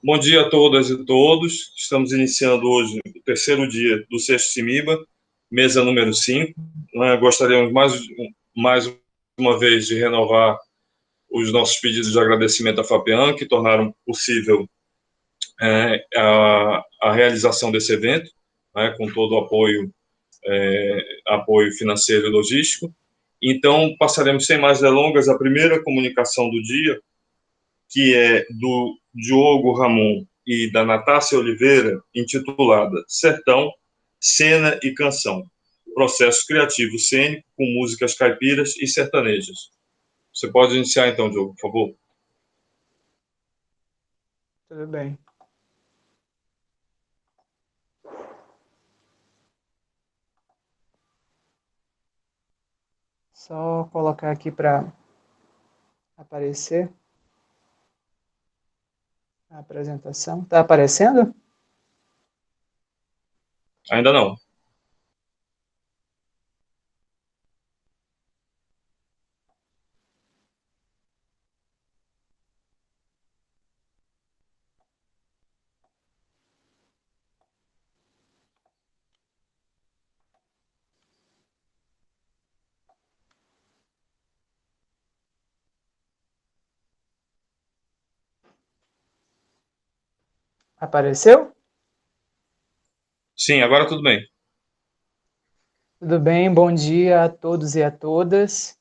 Bom dia a todas e todos. Estamos iniciando hoje o terceiro dia do sexto CIMIBA, mesa número 5. Gostaríamos mais uma vez de renovar os nossos pedidos de agradecimento à FAPEAN, que tornaram possível a realização desse evento, com todo o apoio financeiro e logístico. Então, passaremos sem mais delongas a primeira comunicação do dia, que é do Diogo Ramon e da Natácia Oliveira, intitulada Sertão, Cena e Canção, processo criativo cênico com músicas caipiras e sertanejas. Você pode iniciar então, Diogo, por favor? Tudo bem. Só colocar aqui para aparecer a apresentação. Tá aparecendo? Ainda não. Apareceu? Sim, agora tudo bem. Tudo bem, bom dia a todos e a todas.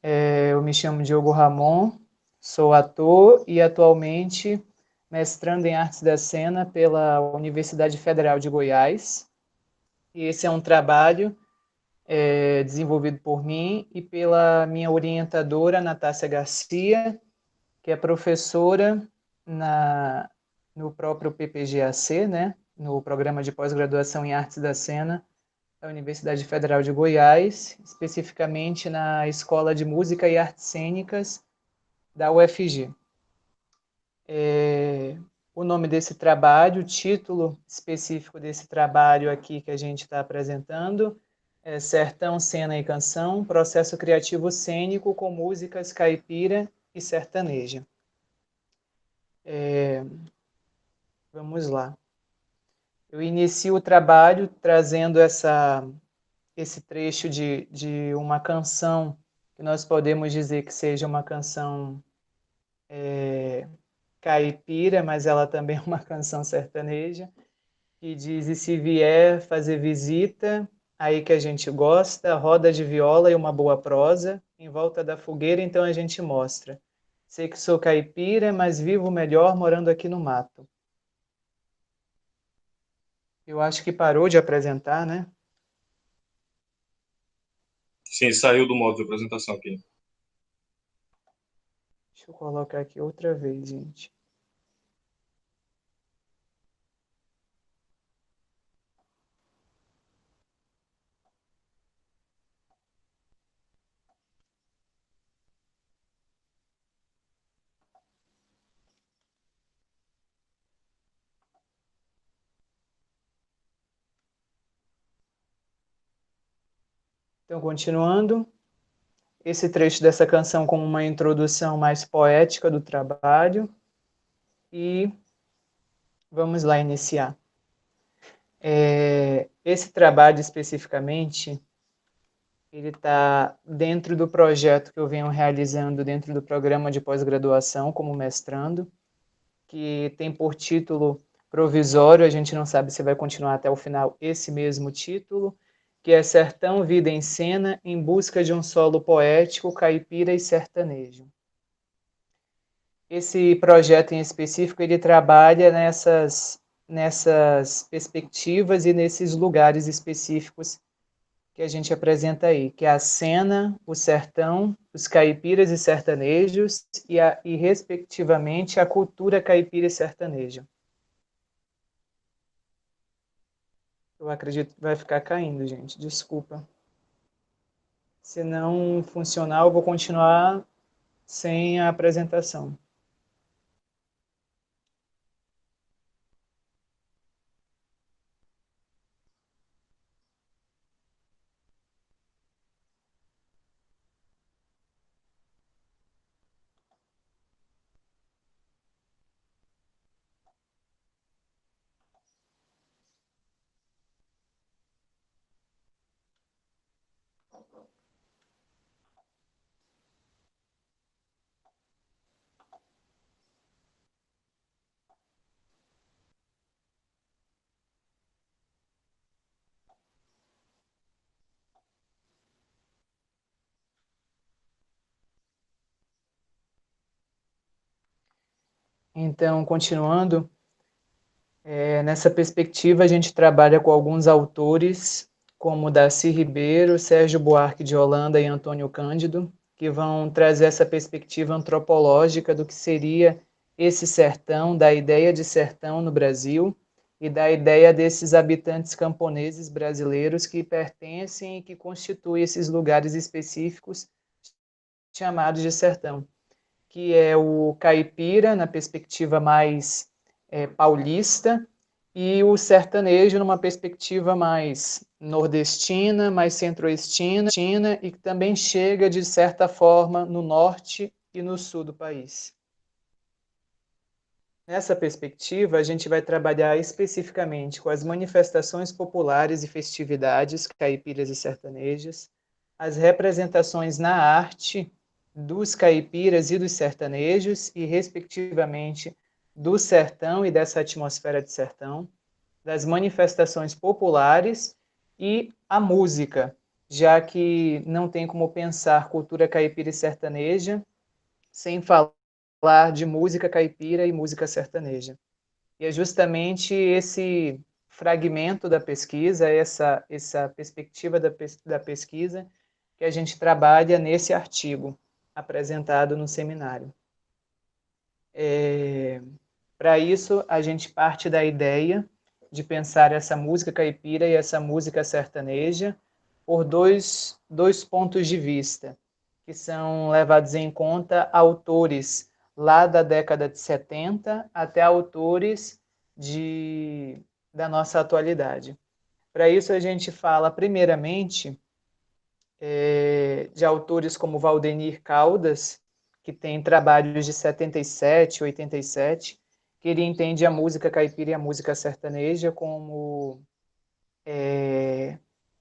Eu me chamo Diogo Ramon, sou ator e atualmente mestrando em Artes da Cena pela Universidade Federal de Goiás. E esse é um trabalho desenvolvido por mim e pela minha orientadora, Natácia Garcia, que é professora na, no próprio PPGAC, né, no Programa de Pós-Graduação em Artes da Cena, da Universidade Federal de Goiás, especificamente na Escola de Música e Artes Cênicas da UFG. O nome desse trabalho, o título específico desse trabalho aqui que a gente está apresentando é Sertão, Cena e Canção, processo criativo cênico com músicas caipira e sertaneja. Vamos lá. Eu inicio o trabalho trazendo esse trecho de uma canção que nós podemos dizer que seja uma canção caipira, mas ela também é uma canção sertaneja, que diz: E se vier fazer visita, aí que a gente gosta, roda de viola e uma boa prosa, em volta da fogueira então a gente mostra. Sei que sou caipira, mas vivo melhor morando aqui no mato. Eu acho que parou de apresentar, né? Sim, saiu do modo de apresentação aqui. Deixa eu colocar aqui outra vez, gente. Então, continuando, esse trecho dessa canção como uma introdução mais poética do trabalho e vamos lá iniciar. Esse trabalho especificamente, ele está dentro do projeto que eu venho realizando dentro do programa de pós-graduação como mestrando, que tem por título provisório, a gente não sabe se vai continuar até o final esse mesmo título, que é Sertão, Vida em Cena, em busca de um solo poético, caipira e sertanejo. Esse projeto em específico, ele trabalha nessas perspectivas e nesses lugares específicos que a gente apresenta aí, que é a cena, o sertão, os caipiras e sertanejos e respectivamente, a cultura caipira e sertaneja. Eu acredito que vai ficar caindo, gente. Desculpa. Se não funcionar, eu vou continuar sem a apresentação. Então, continuando, nessa perspectiva, a gente trabalha com alguns autores, como Darcy Ribeiro, Sérgio Buarque de Holanda e Antônio Cândido, que vão trazer essa perspectiva antropológica do que seria esse sertão, da ideia de sertão no Brasil e da ideia desses habitantes camponeses brasileiros que pertencem e que constituem esses lugares específicos chamados de sertão, que é o caipira, na perspectiva mais paulista, e o sertanejo numa perspectiva mais nordestina, mais centro-oestina, e que também chega, de certa forma, no norte e no sul do país. Nessa perspectiva, a gente vai trabalhar especificamente com as manifestações populares e festividades caipiras e sertanejas, as representações na arte dos caipiras e dos sertanejos, e, respectivamente, do sertão e dessa atmosfera de sertão, das manifestações populares e a música, já que não tem como pensar cultura caipira e sertaneja sem falar de música caipira e música sertaneja. E é justamente esse fragmento da pesquisa, essa perspectiva da pesquisa, que a gente trabalha nesse artigo apresentado no seminário. Para isso, a gente parte da ideia de pensar essa música caipira e essa música sertaneja por dois pontos de vista, que são levados em conta autores lá da década de 70 até autores da nossa atualidade. Para isso, a gente fala, primeiramente, de autores como Valdenir Caldas, que tem trabalhos de 77, 87, que ele entende a música caipira e a música sertaneja como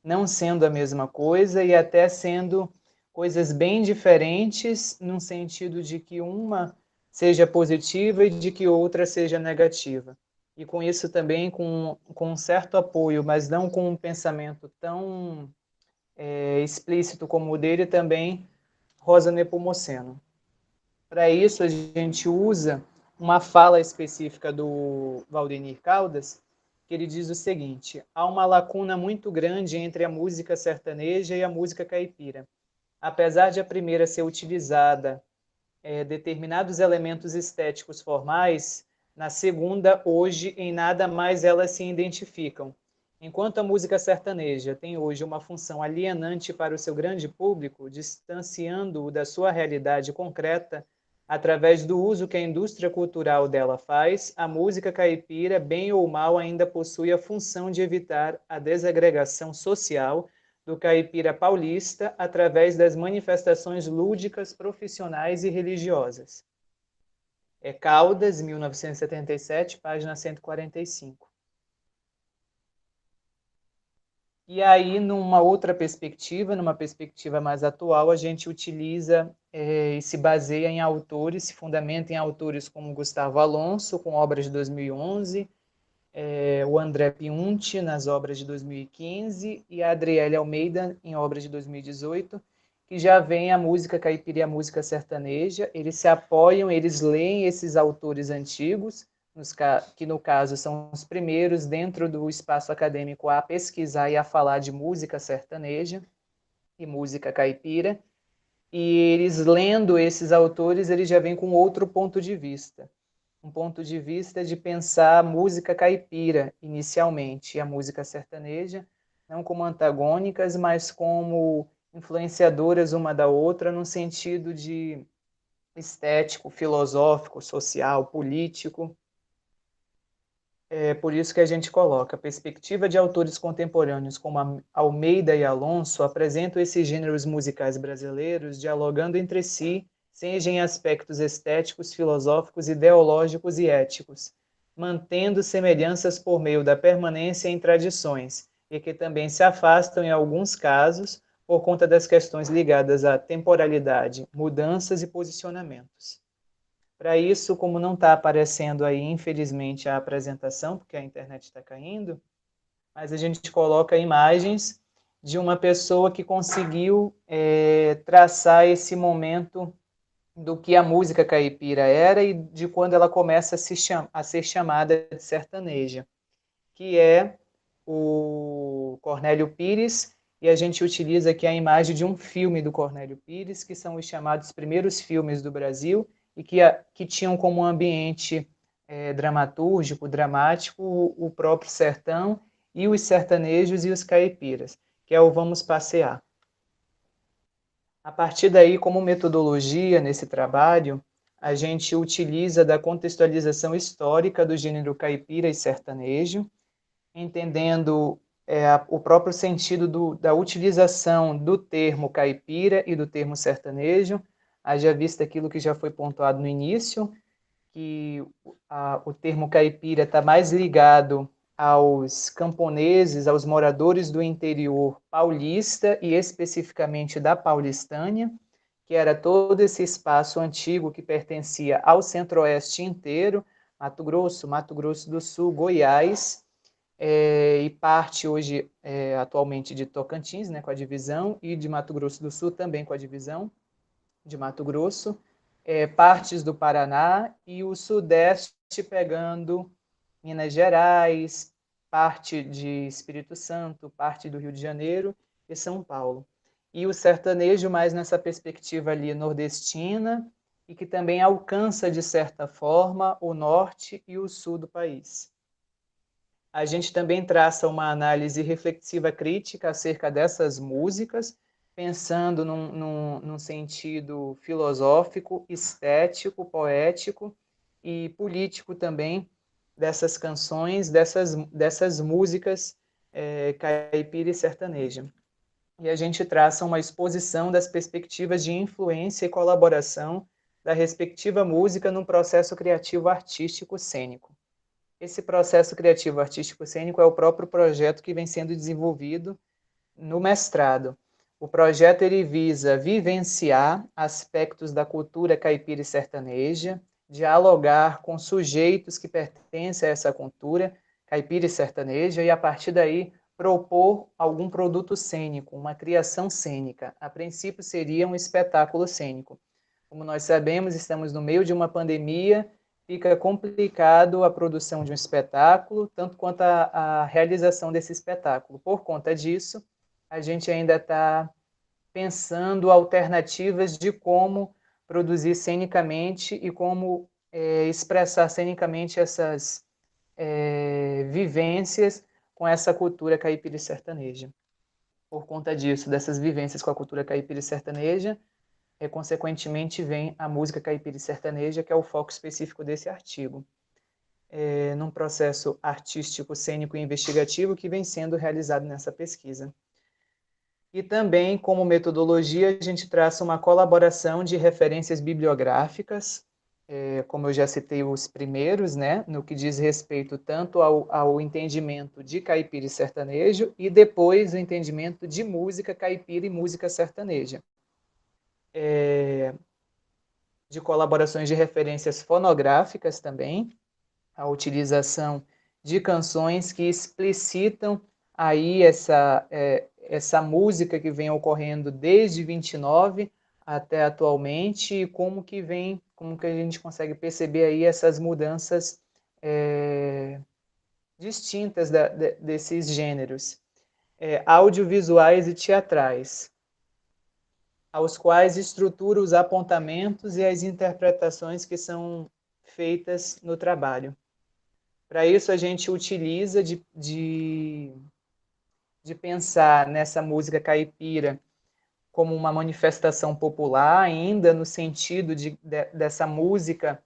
não sendo a mesma coisa e até sendo coisas bem diferentes, num sentido de que uma seja positiva e de que outra seja negativa. E com isso também com um certo apoio, mas não com um pensamento tão explícito como o dele, também Rosa Nepomuceno. Para isso, a gente usa uma fala específica do Valdenir Caldas, que ele diz o seguinte: há uma lacuna muito grande entre a música sertaneja e a música caipira. Apesar de a primeira ser utilizada determinados elementos estéticos formais, na segunda, hoje, em nada mais elas se identificam. Enquanto a música sertaneja tem hoje uma função alienante para o seu grande público, distanciando-o da sua realidade concreta, através do uso que a indústria cultural dela faz, a música caipira, bem ou mal, ainda possui a função de evitar a desagregação social do caipira paulista através das manifestações lúdicas, profissionais e religiosas. Caldas, 1977, página 145. E aí, numa outra perspectiva, numa perspectiva mais atual, a gente utiliza e se baseia em autores, se fundamenta em autores como Gustavo Alonso, com obras de 2011, o André Piunti, nas obras de 2015, e a Adriele Almeida, em obras de 2018, que já vem a música caipira e a música sertaneja. Eles se apoiam, eles leem esses autores antigos, que no caso são os primeiros dentro do espaço acadêmico a pesquisar e a falar de música sertaneja e música caipira, e eles lendo esses autores, eles já vêm com outro ponto de vista, um ponto de vista de pensar a música caipira inicialmente e a música sertaneja, não como antagônicas, mas como influenciadoras uma da outra no sentido de estético, filosófico, social, político. É por isso que a gente coloca a perspectiva de autores contemporâneos como Almeida e Alonso apresentam esses gêneros musicais brasileiros dialogando entre si, seja em aspectos estéticos, filosóficos, ideológicos e éticos, mantendo semelhanças por meio da permanência em tradições, e que também se afastam em alguns casos por conta das questões ligadas à temporalidade, mudanças e posicionamentos. Para isso, como não está aparecendo aí, infelizmente, a apresentação, porque a internet está caindo, mas a gente coloca imagens de uma pessoa que conseguiu traçar esse momento do que a música caipira era e de quando ela começa a ser chamada de sertaneja, que é o Cornélio Pires, e a gente utiliza aqui a imagem de um filme do Cornélio Pires, que são os chamados primeiros filmes do Brasil, e que tinham como ambiente dramatúrgico, dramático, o próprio sertão, e os sertanejos e os caipiras, que é o Vamos Passear. A partir daí, como metodologia nesse trabalho, a gente utiliza da contextualização histórica do gênero caipira e sertanejo, entendendo o próprio sentido da utilização do termo caipira e do termo sertanejo, haja vista aquilo que já foi pontuado no início, que o termo caipira está mais ligado aos camponeses, aos moradores do interior paulista e especificamente da Paulistânia, que era todo esse espaço antigo que pertencia ao centro-oeste inteiro, Mato Grosso do Sul, Goiás, e parte hoje, atualmente, de Tocantins, né, com a divisão, e de Mato Grosso do Sul também com a divisão de Mato Grosso, partes do Paraná e o Sudeste pegando Minas Gerais, parte de Espírito Santo, parte do Rio de Janeiro e São Paulo. E o sertanejo mais nessa perspectiva ali nordestina e que também alcança, de certa forma, o norte e o sul do país. A gente também traça uma análise reflexiva crítica acerca dessas músicas, pensando num sentido filosófico, estético, poético e político também dessas canções, dessas músicas caipira e sertaneja. E a gente traça uma exposição das perspectivas de influência e colaboração da respectiva música num processo criativo artístico cênico. Esse processo criativo artístico cênico é o próprio projeto que vem sendo desenvolvido no mestrado. O projeto ele visa vivenciar aspectos da cultura caipira e sertaneja, dialogar com sujeitos que pertencem a essa cultura caipira e sertaneja e, a partir daí, propor algum produto cênico, uma criação cênica. A princípio, seria um espetáculo cênico. Como nós sabemos, estamos no meio de uma pandemia, fica complicado a produção de um espetáculo, tanto quanto a realização desse espetáculo. Por conta disso, a gente ainda está pensando alternativas de como produzir cenicamente e como expressar cenicamente essas vivências com essa cultura caipira e sertaneja. Por conta disso, dessas vivências com a cultura caipira e sertaneja, consequentemente vem a música caipira e sertaneja, que é o foco específico desse artigo, num processo artístico, cênico e investigativo que vem sendo realizado nessa pesquisa. E também, como metodologia, a gente traça uma colaboração de referências bibliográficas, como eu já citei os primeiros, né, no que diz respeito tanto ao entendimento de caipira e sertanejo, e depois o entendimento de música caipira e música sertaneja. De colaborações de referências fonográficas também, a utilização de canções que explicitam aí essa música que vem ocorrendo desde 29 até atualmente e como que a gente consegue perceber aí essas mudanças distintas desses gêneros, audiovisuais e teatrais, aos quais estrutura os apontamentos e as interpretações que são feitas no trabalho. Para isso, a gente utiliza de pensar nessa música caipira como uma manifestação popular, ainda no sentido dessa música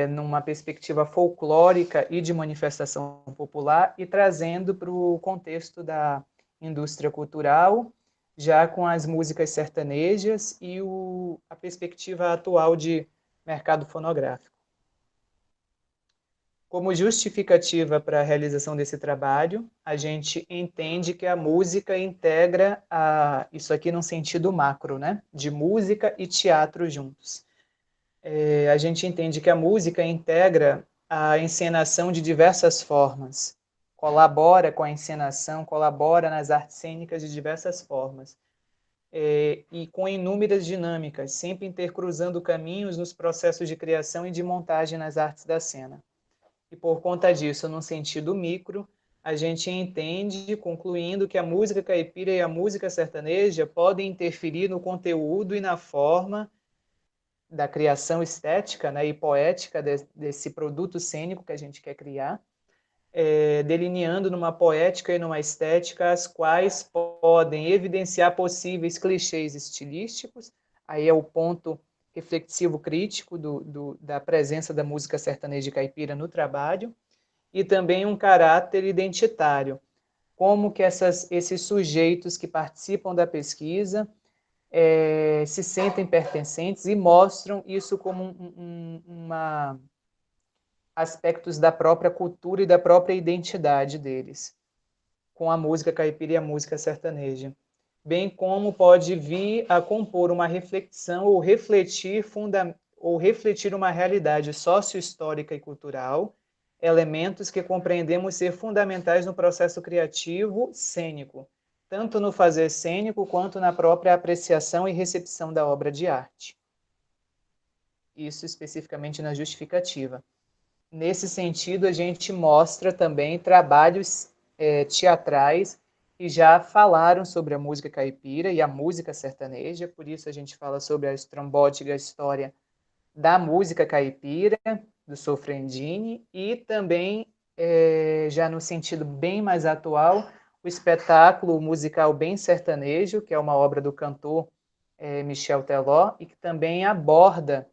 numa perspectiva folclórica e de manifestação popular, e trazendo para o contexto da indústria cultural, já com as músicas sertanejas e a perspectiva atual de mercado fonográfico. Como justificativa para a realização desse trabalho, a gente entende que a música integra isso aqui num sentido macro, né? De música e teatro juntos. A gente entende que a música integra a encenação de diversas formas, colabora com a encenação, colabora nas artes cênicas de diversas formas. e com inúmeras dinâmicas, sempre intercruzando caminhos nos processos de criação e de montagem nas artes da cena. E por conta disso, num sentido micro, a gente entende, concluindo, que a música caipira e a música sertaneja podem interferir no conteúdo e na forma da criação estética, né, e poética desse produto cênico que a gente quer criar, delineando numa poética e numa estética as quais podem evidenciar possíveis clichês estilísticos. Aí é o ponto reflexivo crítico da presença da música sertaneja e caipira no trabalho, e também um caráter identitário, como que esses sujeitos que participam da pesquisa se sentem pertencentes e mostram isso como aspectos da própria cultura e da própria identidade deles, com a música caipira e a música sertaneja, bem como pode vir a compor uma reflexão ou refletir uma realidade sócio-histórica e cultural, elementos que compreendemos ser fundamentais no processo criativo cênico, tanto no fazer cênico quanto na própria apreciação e recepção da obra de arte. Isso especificamente na justificativa. Nesse sentido, a gente mostra também trabalhos teatrais que já falaram sobre a música caipira e a música sertaneja, por isso a gente fala sobre a estrombótica história da música caipira, do Sofrendini, e também, já no sentido bem mais atual, o espetáculo musical Bem Sertanejo, que é uma obra do cantor Michel Teló, e que também aborda,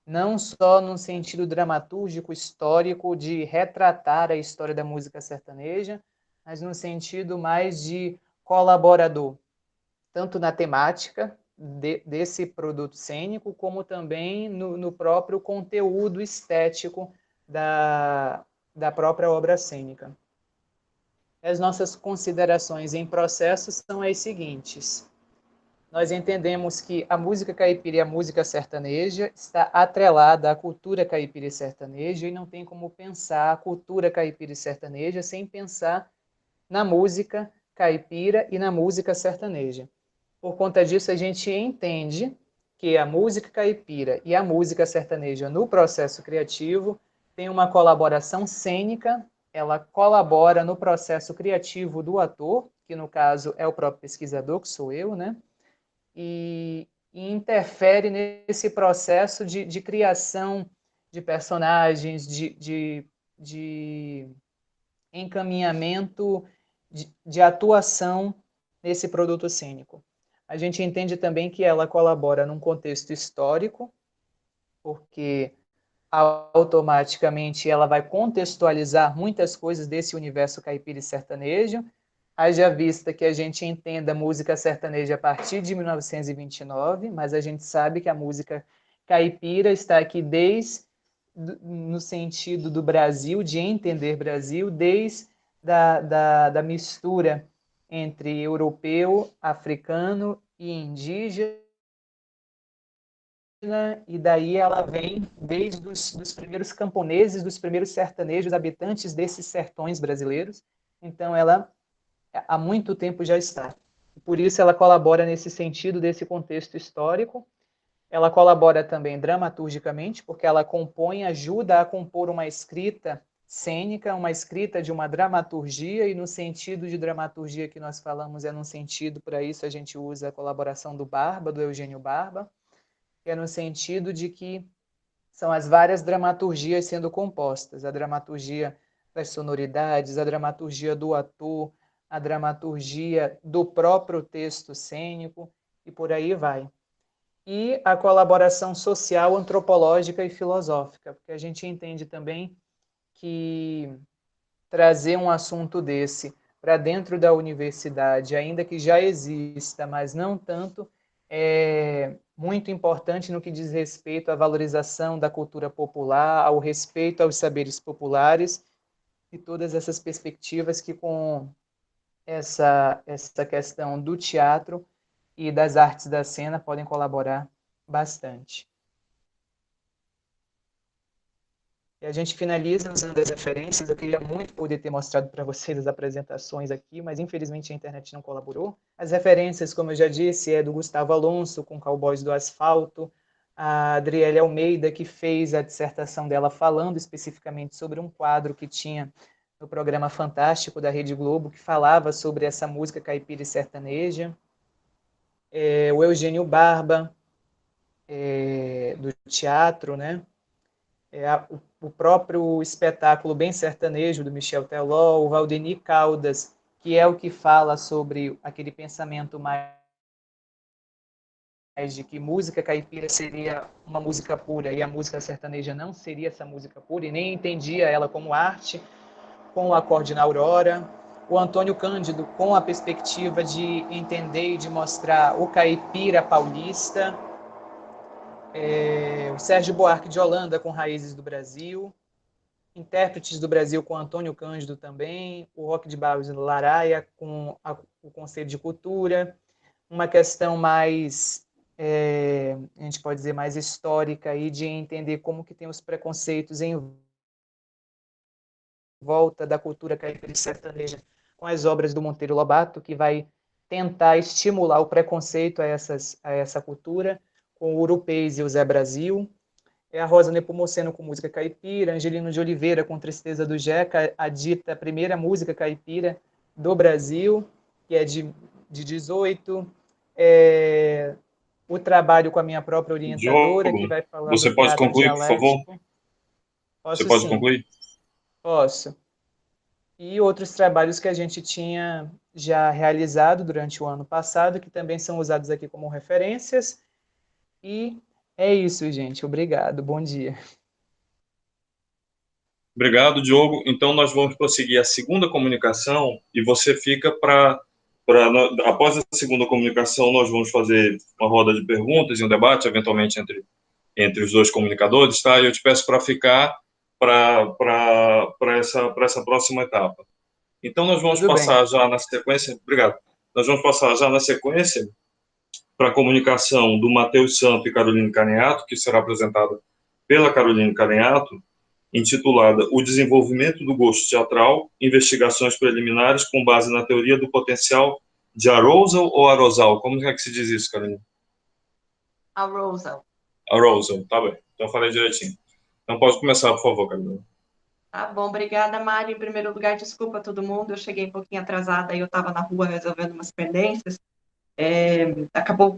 não só no sentido dramatúrgico, histórico, de retratar a história da música sertaneja, mas no sentido mais de colaborador, tanto na temática desse produto cênico, como também no próprio conteúdo estético da própria obra cênica. As nossas considerações em processo são as seguintes. Nós entendemos que a música caipira e a música sertaneja está atrelada à cultura caipira e sertaneja, e não tem como pensar a cultura caipira e sertaneja sem pensar na música caipira e na música sertaneja. Por conta disso, a gente entende que a música caipira e a música sertaneja no processo criativo tem uma colaboração cênica, ela colabora no processo criativo do ator, que no caso é o próprio pesquisador, que sou eu, né? E interfere nesse processo de criação de personagens, de encaminhamento, de atuação nesse produto cênico. A gente entende também que ela colabora num contexto histórico, porque automaticamente ela vai contextualizar muitas coisas desse universo caipira e sertanejo, haja vista que a gente entenda a música sertaneja a partir de 1929, mas a gente sabe que a música caipira está aqui no sentido do Brasil, de entender Brasil, desde da mistura entre europeu, africano e indígena, e daí ela vem desde dos primeiros camponeses, dos primeiros sertanejos, habitantes desses sertões brasileiros. Então, ela há muito tempo já está. Por isso, ela colabora nesse sentido desse contexto histórico. Ela colabora também dramaturgicamente, porque ela compõe, ajuda a compor uma escrita cênica, uma escrita de uma dramaturgia, e no sentido de dramaturgia que nós falamos no sentido, para isso a gente usa a colaboração do Barba, do Eugênio Barba, que no sentido de que são as várias dramaturgias sendo compostas, a dramaturgia das sonoridades, a dramaturgia do ator, a dramaturgia do próprio texto cênico, e por aí vai. E a colaboração social, antropológica e filosófica, porque a gente entende também que trazer um assunto desse para dentro da universidade, ainda que já exista, mas não tanto, é muito importante no que diz respeito à valorização da cultura popular, ao respeito aos saberes populares e todas essas perspectivas que com essa questão do teatro e das artes da cena podem colaborar bastante. E a gente finaliza usando as referências. Eu queria muito poder ter mostrado para vocês as apresentações aqui, mas infelizmente a internet não colaborou. As referências, como eu já disse, é do Gustavo Alonso, com Cowboys do Asfalto, a Adriele Almeida, que fez a dissertação dela falando especificamente sobre um quadro que tinha no programa Fantástico da Rede Globo, que falava sobre essa música caipira e sertaneja. O Eugênio Barba, do teatro, né? O próprio espetáculo Bem Sertanejo, do Michel Teló, o Valdemir Caldas, que é o que fala sobre aquele pensamento mais de que música caipira seria uma música pura e a música sertaneja não seria essa música pura, e nem entendia ela como arte, com o acorde na aurora. O Antônio Cândido, com a perspectiva de entender e de mostrar o caipira paulista. O Sérgio Buarque de Holanda, com Raízes do Brasil. Intérpretes do Brasil, com Antônio Cândido também. O Rock de Barros e Laraia, com o Conselho de Cultura. Uma questão mais, a gente pode dizer, mais histórica, aí, de entender como que tem os preconceitos em volta da cultura caipira e sertaneja, com as obras do Monteiro Lobato, que vai tentar estimular o preconceito a essa cultura, com o Urupês e o Zé Brasil. A Rosa Nepomuceno com música caipira, Angelino de Oliveira com Tristeza do Jeca, a dita primeira música caipira do Brasil, que é de 18. O trabalho com a minha própria orientadora, que Diogo, vai falar do você pode teatro concluir, por favor? dialético. Você Posso pode sim, concluir? posso. E outros trabalhos que a gente tinha já realizado durante o ano passado, que também são usados aqui como referências. E é isso, gente. Obrigado. Bom dia. Obrigado, Diogo. Então, nós vamos prosseguir a segunda comunicação e você fica após a segunda comunicação, nós vamos fazer uma roda de perguntas e um debate, eventualmente, entre os dois comunicadores, tá? E eu te peço para ficar para essa próxima etapa. Então, nós vamos Tudo bem. passar já na sequência. Obrigado. Nós vamos passar já na sequência para a comunicação do Matheus Santo e Caroline Caneato, que será apresentada pela Caroline Caneato, intitulada O Desenvolvimento do Gosto Teatral, Investigações Preliminares com base na teoria do potencial de arousal ou arousal? Como é que se diz isso, Caroline? Arousal. Arousal, tá bem. Então falei direitinho. Então pode começar, por favor, Caroline. Tá bom, obrigada, Mari. Em primeiro lugar, desculpa a todo mundo, eu cheguei um pouquinho atrasada e eu estava na rua resolvendo umas pendências. Acabou,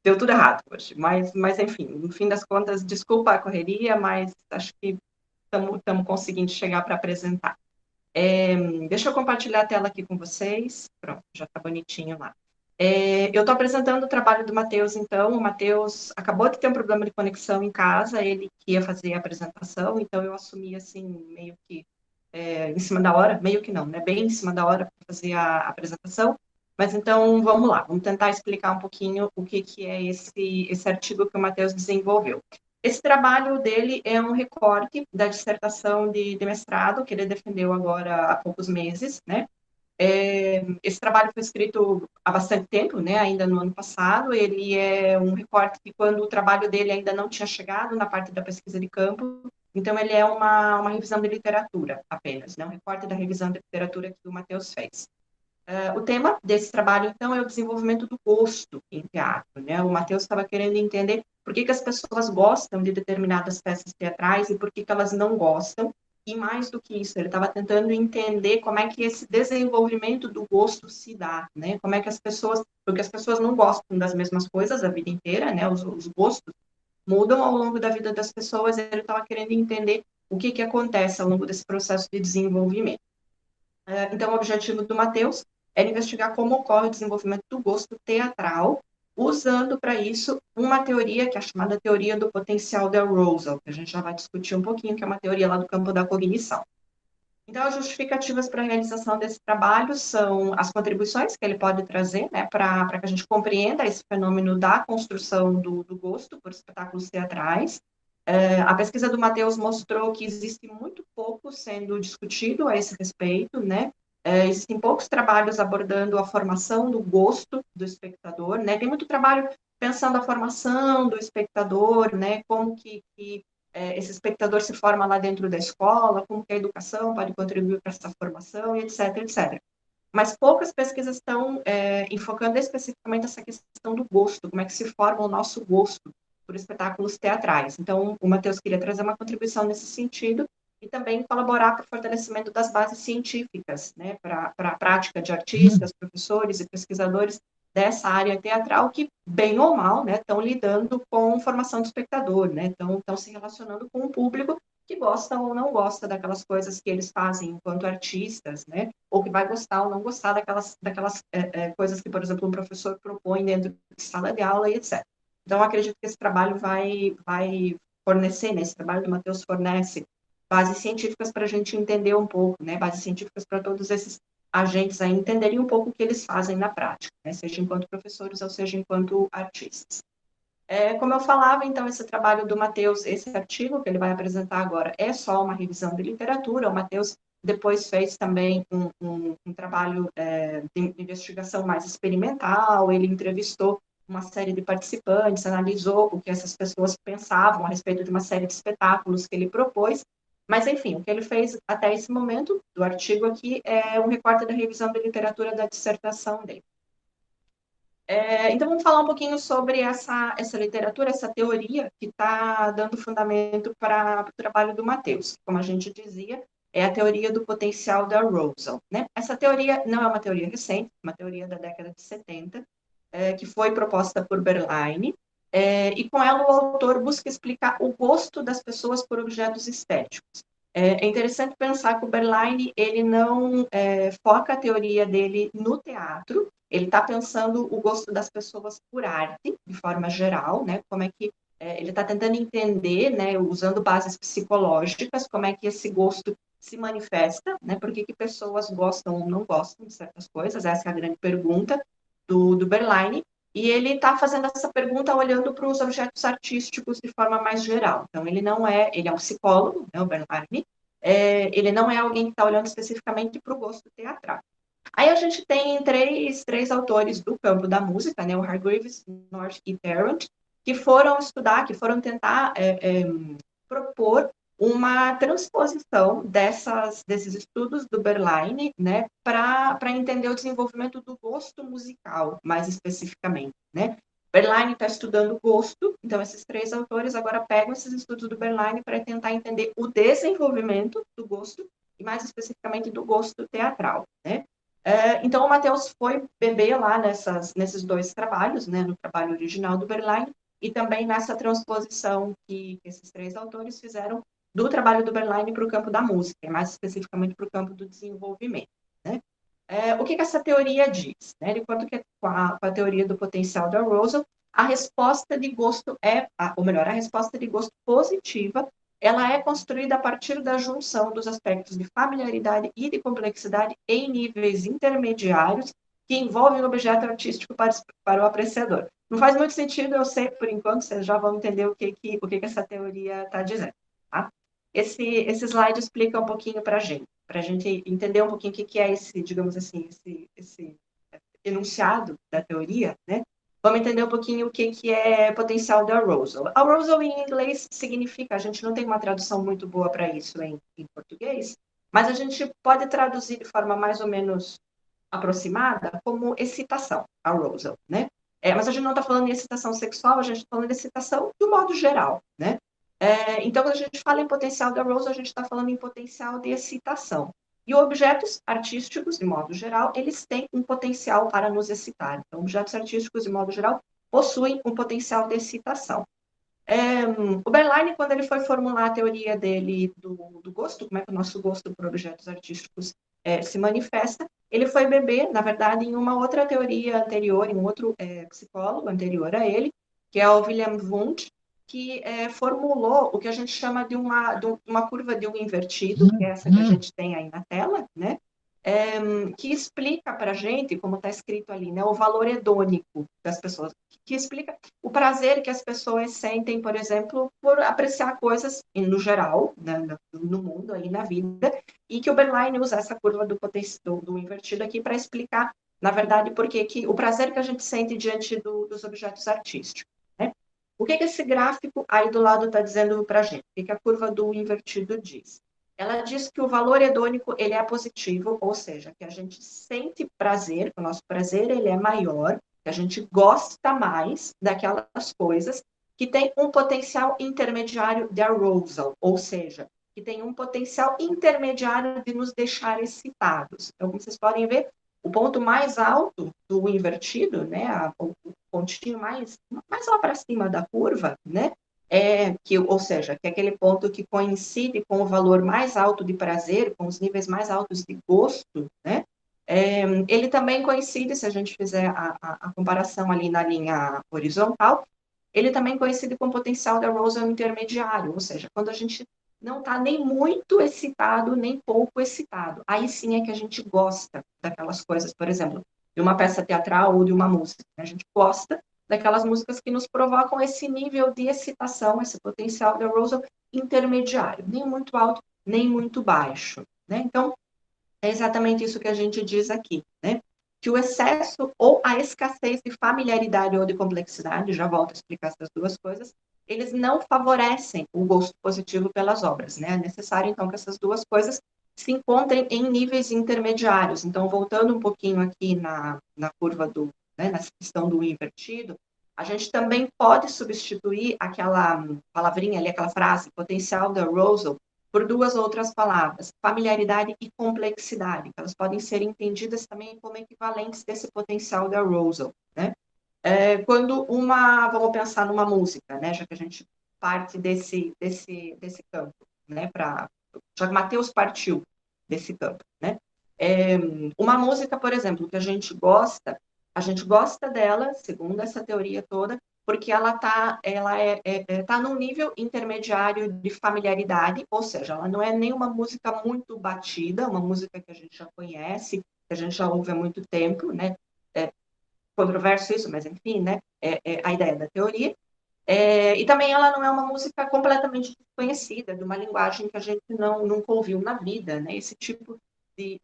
deu tudo errado hoje, mas enfim, no fim das contas, desculpa a correria, mas acho que estamos conseguindo chegar para apresentar. Deixa eu compartilhar a tela aqui com vocês. Pronto, já está bonitinho lá. Eu estou apresentando o trabalho do Matheus, então. O Matheus acabou de ter um problema de conexão em casa, ele que ia fazer a apresentação, então eu assumi, assim, meio que em cima da hora, meio que não, né? Bem em cima da hora para fazer a apresentação. Mas então, vamos lá, vamos tentar explicar um pouquinho o que é esse artigo que o Matheus desenvolveu. Esse trabalho dele é um recorte da dissertação de mestrado que ele defendeu agora há poucos meses, né? Esse trabalho foi escrito há bastante tempo, né? Ainda no ano passado. Ele é um recorte que, quando o trabalho dele ainda não tinha chegado na parte da pesquisa de campo, então ele é uma revisão de literatura apenas, né? Um recorte da revisão de literatura que o Matheus fez. O tema desse trabalho, então, é o desenvolvimento do gosto em teatro, né? O Matheus estava querendo entender por que as pessoas gostam de determinadas peças teatrais e por que elas não gostam. E mais do que isso, ele estava tentando entender como é que esse desenvolvimento do gosto se dá, né? Como é que as pessoas, porque as pessoas não gostam das mesmas coisas a vida inteira, né? Os gostos mudam ao longo da vida das pessoas. E ele estava querendo entender o que acontece ao longo desse processo de desenvolvimento. Então, o objetivo do Matheus era investigar como ocorre o desenvolvimento do gosto teatral, usando para isso uma teoria que é a chamada teoria do potencial de arousal, que a gente já vai discutir um pouquinho, que é uma teoria lá do campo da cognição. Então, as justificativas para a realização desse trabalho são as contribuições que ele pode trazer, né, para que a gente compreenda esse fenômeno da construção do gosto por espetáculos teatrais. A pesquisa do Matheus mostrou que existe muito pouco sendo discutido a esse respeito, né? Existem poucos trabalhos abordando a formação do gosto do espectador, né? Tem muito trabalho pensando a formação do espectador, né? Como que esse espectador se forma lá dentro da escola, como que a educação pode contribuir para essa formação, e etc, etc. Mas poucas pesquisas estão enfocando especificamente essa questão do gosto, como é que se forma o nosso gosto por espetáculos teatrais. Então, o Matheus queria trazer uma contribuição nesse sentido e também colaborar para o fortalecimento das bases científicas, né, para a prática de artistas, professores e pesquisadores dessa área teatral que, bem ou mal, né, estão lidando com formação do espectador, né, estão se relacionando com o público que gosta ou não gosta daquelas coisas que eles fazem enquanto artistas, né, ou que vai gostar ou não gostar daquelas coisas que, por exemplo, um professor propõe dentro de sala de aula e etc. Então, acredito que esse trabalho vai fornecer, né, esse trabalho do Matheus fornece bases científicas para a gente entender um pouco, né, bases científicas para todos esses agentes aí entenderem um pouco o que eles fazem na prática, né, seja enquanto professores ou seja enquanto artistas. Como eu falava, então, esse trabalho do Matheus, esse artigo que ele vai apresentar agora é só uma revisão de literatura. O Matheus depois fez também um trabalho de investigação mais experimental, ele entrevistou uma série de participantes, analisou o que essas pessoas pensavam a respeito de uma série de espetáculos que ele propôs, mas, enfim, o que ele fez até esse momento do artigo aqui é um recorte da revisão de literatura da dissertação dele. Então, vamos falar um pouquinho sobre essa literatura, essa teoria que está dando fundamento para o trabalho do Matheus. Como a gente dizia, é a teoria do potencial da Arousal, né? Essa teoria não é uma teoria recente, uma teoria da década de 70, que foi proposta por Berline, e com ela o autor busca explicar o gosto das pessoas por objetos estéticos. É interessante pensar que o Berline ele não foca a teoria dele no teatro, ele está pensando o gosto das pessoas por arte, de forma geral, né? Como é que ele está tentando entender, né, usando bases psicológicas, como é que esse gosto se manifesta, né? Por que pessoas gostam ou não gostam de certas coisas? Essa é a grande pergunta do Berline. E ele está fazendo essa pergunta olhando para os objetos artísticos de forma mais geral. Então, ele é um psicólogo, né, o Berline, ele não é alguém que está olhando especificamente para o gosto teatral. Aí a gente tem três autores do campo da música, né, o Hargreaves, North e Tarrant, que foram estudar, que foram tentar propor uma transposição desses estudos do Berline, né, para entender o desenvolvimento do gosto musical, mais especificamente, né. Berline está estudando gosto, então esses três autores agora pegam esses estudos do Berline para tentar entender o desenvolvimento do gosto, e mais especificamente do gosto teatral, né. Então, o Matheus foi beber lá nesses dois trabalhos, né, no trabalho original do Berline, e também nessa transposição que esses três autores fizeram do trabalho do Berline para o campo da música, mais especificamente para o campo do desenvolvimento, né? O que essa teoria diz? Né? De acordo com a teoria do potencial da Arousal, a resposta de gosto a resposta de gosto positiva, ela é construída a partir da junção dos aspectos de familiaridade e de complexidade em níveis intermediários que envolvem o objeto artístico para o apreciador. Não faz muito sentido, eu sei, por enquanto, vocês já vão entender o que essa teoria está dizendo. Tá? Esse slide explica um pouquinho para a gente entender um pouquinho o que é esse, digamos assim, esse enunciado da teoria, né? Vamos entender um pouquinho o que é potencial da Arousal. Arousal em inglês significa, a gente não tem uma tradução muito boa para isso em português, mas a gente pode traduzir de forma mais ou menos aproximada como excitação, arousal, né? Mas a gente não está falando de excitação sexual, a gente está falando de excitação de um modo geral, né? Então, quando a gente fala em potencial de arousal, a gente está falando em potencial de excitação. E objetos artísticos, de modo geral, eles têm um potencial para nos excitar. Então, objetos artísticos, de modo geral, possuem um potencial de excitação. O Berline, quando ele foi formular a teoria dele do gosto, como é que o nosso gosto por objetos artísticos se manifesta, ele foi beber, na verdade, em uma outra teoria anterior, em um outro psicólogo anterior a ele, que é o Wilhelm Wundt, que formulou o que a gente chama de uma curva de invertido, que é essa que a gente tem aí na tela, né? Que explica para a gente, como está escrito ali, né, o valor hedônico das pessoas, que explica o prazer que as pessoas sentem, por exemplo, por apreciar coisas no geral, né, no mundo, aí na vida, e que o Berline usa essa curva do invertido aqui para explicar, na verdade, porque que o prazer que a gente sente diante dos objetos artísticos. Né? O que esse gráfico aí do lado está dizendo para a gente? O que a curva do invertido diz? Ela diz que o valor hedônico ele é positivo, ou seja, que a gente sente prazer, que o nosso prazer ele é maior, que a gente gosta mais daquelas coisas que tem um potencial intermediário de arousal, ou seja, que tem um potencial intermediário de nos deixar excitados. Então, como vocês podem ver, o ponto mais alto do invertido, né, o pontinho mais lá para cima da curva, né, ou seja, que é aquele ponto que coincide com o valor mais alto de prazer, com os níveis mais altos de gosto, né, ele também coincide, se a gente fizer a comparação ali na linha horizontal, ele também coincide com o potencial de arousal intermediário, ou seja, quando a gente não está nem muito excitado, nem pouco excitado. Aí sim é que a gente gosta daquelas coisas, por exemplo, de uma peça teatral ou de uma música. A gente gosta daquelas músicas que nos provocam esse nível de excitação, esse potencial de arousal intermediário, nem muito alto, nem muito baixo. Né? Então, é exatamente isso que a gente diz aqui, né? Que o excesso ou a escassez de familiaridade ou de complexidade, já volto a explicar essas duas coisas, eles não favorecem o gosto positivo pelas obras, né? É necessário, então, que essas duas coisas se encontrem em níveis intermediários. Então, voltando um pouquinho aqui na curva né, nessa questão do invertido, a gente também pode substituir aquela palavrinha ali, aquela frase, potencial de arousal, por duas outras palavras, familiaridade e complexidade, que elas podem ser entendidas também como equivalentes desse potencial de arousal, né? Quando vamos pensar numa música, né, já que a gente parte desse campo, né, já que Mateus partiu desse campo, né? Uma música, por exemplo, que a gente gosta dela, segundo essa teoria toda, porque ela tá num nível intermediário de familiaridade, ou seja, ela não é nenhuma música muito batida, uma música que a gente já conhece, que a gente já ouve há muito tempo, né? É controverso isso, mas enfim, né? É a ideia da teoria. E também ela não é uma música completamente desconhecida, de uma linguagem que a gente nunca ouviu na vida, né? Esse tipo de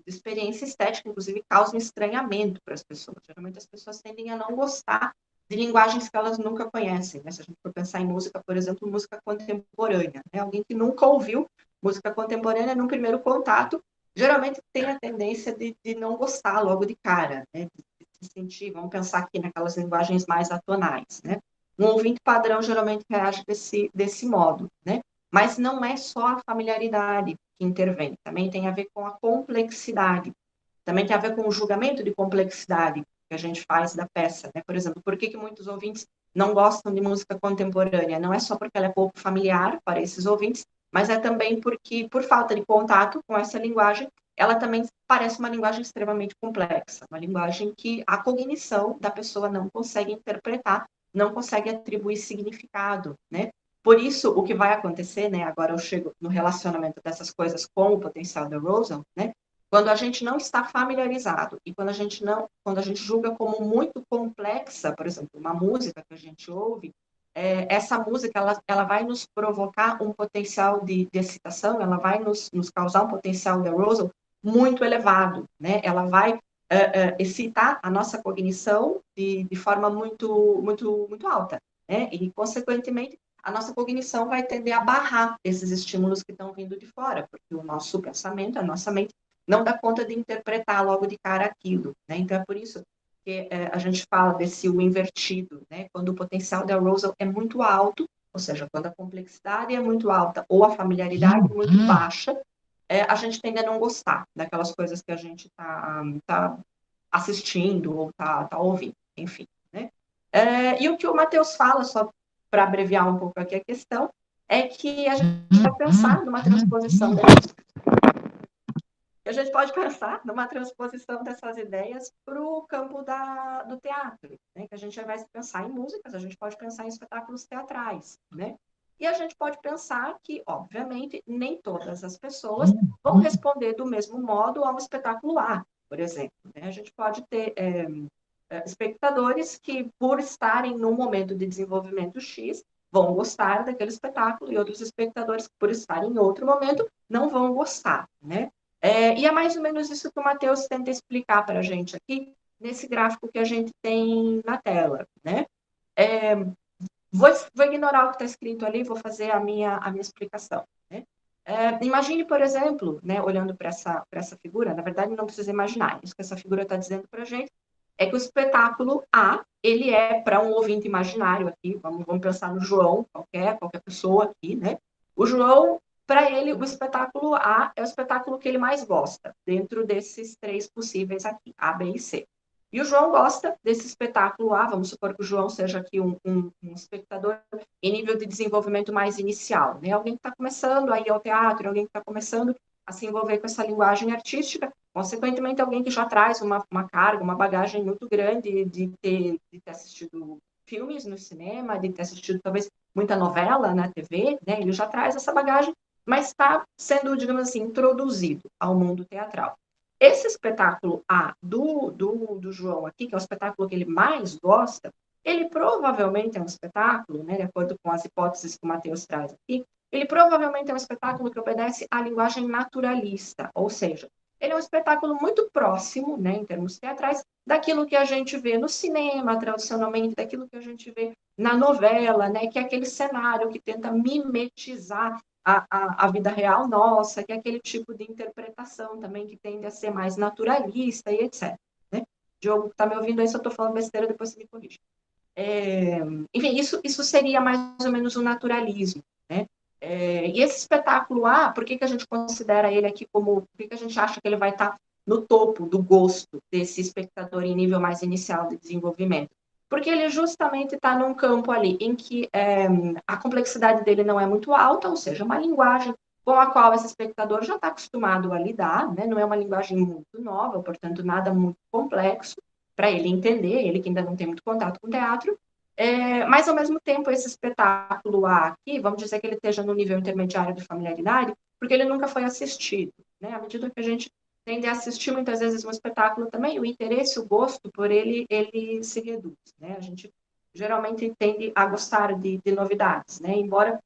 experiência estética, inclusive, causa um estranhamento para as pessoas. Geralmente as pessoas tendem a não gostar de linguagens que elas nunca conhecem, né? Se a gente for pensar em música, por exemplo, música contemporânea, né? Alguém que nunca ouviu música contemporânea, num primeiro contato, geralmente tem a tendência de não gostar logo de cara, né? De se sentir, vamos pensar aqui naquelas linguagens mais atonais, né? Um ouvinte padrão geralmente reage desse modo, né? Mas não é só a familiaridade que intervém, também tem a ver com a complexidade, também tem a ver com o julgamento de complexidade que a gente faz da peça, né? Por exemplo, por que muitos ouvintes não gostam de música contemporânea? Não é só porque ela é pouco familiar para esses ouvintes, mas é também porque, por falta de contato com essa linguagem, ela também parece uma linguagem extremamente complexa, uma linguagem que a cognição da pessoa não consegue interpretar, não consegue atribuir significado, né? Por isso, o que vai acontecer, né? Agora eu chego no relacionamento dessas coisas com o potencial da Rosen, né? Quando a gente não está familiarizado e quando a gente julga como muito complexa, por exemplo, uma música que a gente ouve, essa música ela vai nos provocar um potencial de excitação, ela vai nos causar um potencial de arousal muito elevado, né? Ela vai excitar a nossa cognição de forma muito alta, né? E, consequentemente, a nossa cognição vai tender a barrar esses estímulos que estão vindo de fora, porque o nosso pensamento, a nossa mente, não dá conta de interpretar logo de cara aquilo, né? Então, é por isso que a gente fala desse o invertido, né? Quando o potencial de arousal é muito alto, ou seja, quando a complexidade é muito alta ou a familiaridade é muito baixa, a gente tende a não gostar daquelas coisas que a gente tá assistindo ou tá ouvindo, enfim, né? E o que o Matheus fala, só para abreviar um pouco aqui a questão, é que a gente vai pensar numa transposição a gente pode pensar numa transposição dessas ideias para o campo do teatro, né? Que a gente, ao invés de pensar em músicas, a gente pode pensar em espetáculos teatrais, né? E a gente pode pensar que, obviamente, nem todas as pessoas vão responder do mesmo modo a um espetáculo A, por exemplo, né? A gente pode ter espectadores que, por estarem num momento de desenvolvimento X, vão gostar daquele espetáculo, e outros espectadores que, por estarem em outro momento, não vão gostar, né? E é mais ou menos isso que o Matheus tenta explicar para a gente aqui, nesse gráfico que a gente tem na tela, né? Vou ignorar o que está escrito ali, vou fazer a minha explicação. Né? Imagine, por exemplo, né, olhando para essa figura, na verdade não precisa imaginar, isso que essa figura está dizendo para a gente é que o espetáculo A, ele é para um ouvinte imaginário aqui, vamos pensar no João, qualquer pessoa aqui, né? O João, para ele, o espetáculo A é o espetáculo que ele mais gosta, dentro desses 3 possíveis aqui, A, B e C. E o João gosta desse espetáculo A, vamos supor que o João seja aqui um espectador em nível de desenvolvimento mais inicial, né? Alguém que está começando a ir ao teatro, alguém que está começando a se envolver com essa linguagem artística, consequentemente, alguém que já traz uma carga, uma bagagem muito grande de ter assistido filmes no cinema, de ter assistido talvez muita novela na TV, né? Ele já traz essa bagagem, mas está sendo, digamos assim, introduzido ao mundo teatral. Esse espetáculo A do João aqui, que é o espetáculo que ele mais gosta, ele provavelmente é um espetáculo, né, de acordo com as hipóteses que o Matheus traz aqui, ele provavelmente é um espetáculo que obedece à linguagem naturalista, ou seja, ele é um espetáculo muito próximo, né, em termos teatrais, daquilo que a gente vê no cinema, tradicionalmente, daquilo que a gente vê na novela, né, que é aquele cenário que tenta mimetizar a vida real nossa, que é aquele tipo de interpretação também que tende a ser mais naturalista e etc. Né? Diogo, está me ouvindo aí, se eu estou falando besteira, depois você me corrige. Enfim, isso seria mais ou menos o naturalismo, né? E esse espetáculo A, por que a gente considera ele aqui como, por que a gente acha que ele vai estar no topo do gosto desse espectador em nível mais inicial de desenvolvimento? Porque ele justamente está num campo ali em que a complexidade dele não é muito alta, ou seja, uma linguagem com a qual esse espectador já está acostumado a lidar, né? Não é uma linguagem muito nova, portanto, nada muito complexo para ele entender, ele que ainda não tem muito contato com teatro, mas, ao mesmo tempo, esse espetáculo aqui, vamos dizer que ele esteja no nível intermediário de familiaridade, porque ele nunca foi assistido. Né? À medida que a gente tende a assistir muitas vezes um espetáculo também, o interesse, o gosto por ele se reduz. Né? A gente geralmente tende a gostar de novidades, né? Embora,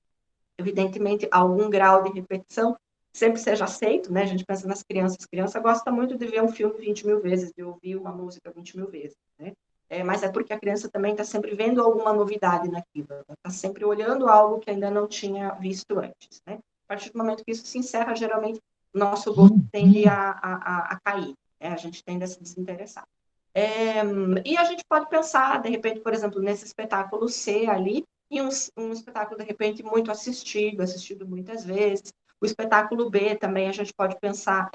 evidentemente, algum grau de repetição sempre seja aceito, né? A gente pensa nas crianças. Criança gosta muito de ver um filme 20 mil vezes, de ouvir uma música 20 mil vezes, né? Mas é porque a criança também está sempre vendo alguma novidade naquilo, está sempre olhando algo que ainda não tinha visto antes, né? A partir do momento que isso se encerra, geralmente, o nosso gosto tende a cair, né? A gente tende a se desinteressar. E a gente pode pensar, de repente, por exemplo, nesse espetáculo C ali, e um espetáculo, de repente, muito assistido muitas vezes. O espetáculo B também a gente pode pensar,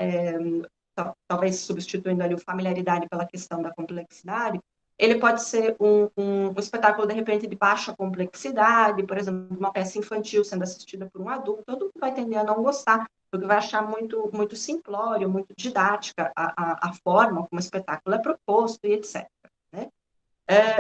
talvez substituindo ali o familiaridade pela questão da complexidade, ele pode ser um espetáculo, de repente, de baixa complexidade, por exemplo, uma peça infantil sendo assistida por um adulto, todo mundo vai tender a não gostar, porque vai achar muito, muito simplório, muito didática a forma como o espetáculo é proposto e etc. Né?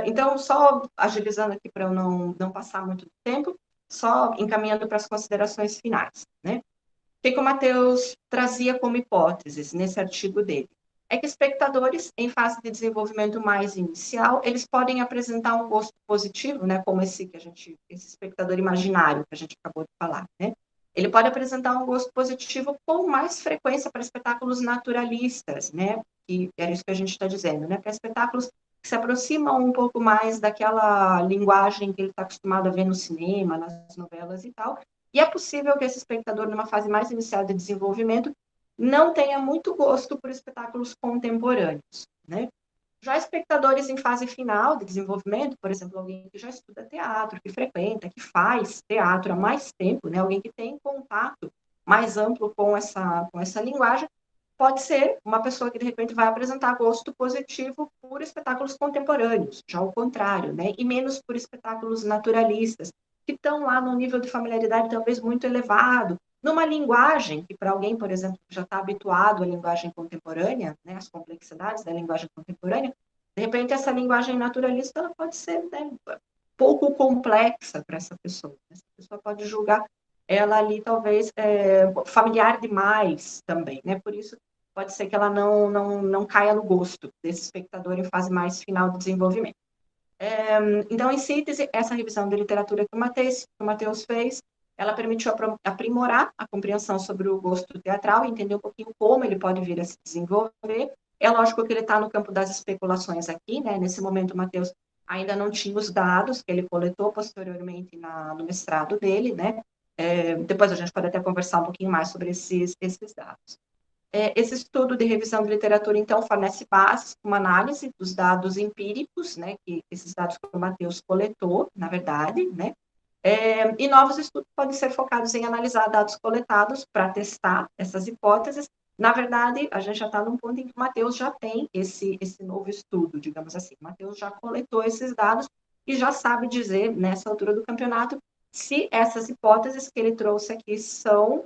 Então, só agilizando aqui para eu não passar muito tempo, só encaminhando para as considerações finais. Né? O que o Matheus trazia como hipóteses nesse artigo dele? É que espectadores em fase de desenvolvimento mais inicial, eles podem apresentar um gosto positivo, né, como esse espectador imaginário que a gente acabou de falar, né? Ele pode apresentar um gosto positivo com mais frequência para espetáculos naturalistas, né? Que era isso que a gente está dizendo, né? Para espetáculos que se aproximam um pouco mais daquela linguagem que ele está acostumado a ver no cinema, nas novelas e tal. E é possível que esse espectador, numa fase mais inicial de desenvolvimento, não tenha muito gosto por espetáculos contemporâneos, né? Já espectadores em fase final de desenvolvimento, por exemplo, alguém que já estuda teatro, que frequenta, que faz teatro há mais tempo, né? Alguém que tem contato mais amplo com essa linguagem, pode ser uma pessoa que, de repente, vai apresentar gosto positivo por espetáculos contemporâneos, já o contrário, né? E menos por espetáculos naturalistas, que estão lá no nível de familiaridade talvez muito elevado, numa linguagem que, para alguém, por exemplo, que já está habituado à linguagem contemporânea, né, às complexidades da linguagem contemporânea, de repente, essa linguagem naturalista ela pode ser, né, pouco complexa para essa pessoa. Essa pessoa pode julgar ela ali, talvez, familiar demais também, né? Por isso, pode ser que ela não caia no gosto desse espectador em fase mais final do desenvolvimento. Então, em síntese, essa revisão de literatura que o Matheus fez, ela permitiu aprimorar a compreensão sobre o gosto teatral e entender um pouquinho como ele pode vir a se desenvolver. É lógico que ele está no campo das especulações aqui, né? Nesse momento, o Matheus ainda não tinha os dados que ele coletou posteriormente no mestrado dele, né? Depois a gente pode até conversar um pouquinho mais sobre esses dados. Esse estudo de revisão de literatura, então, fornece bases para uma análise dos dados empíricos, né, que esses dados que o Matheus coletou, na verdade, né, e novos estudos podem ser focados em analisar dados coletados para testar essas hipóteses. Na verdade, a gente já está num ponto em que o Matheus já tem esse novo estudo, digamos assim. O Matheus já coletou esses dados e já sabe dizer, nessa altura do campeonato, se essas hipóteses que ele trouxe aqui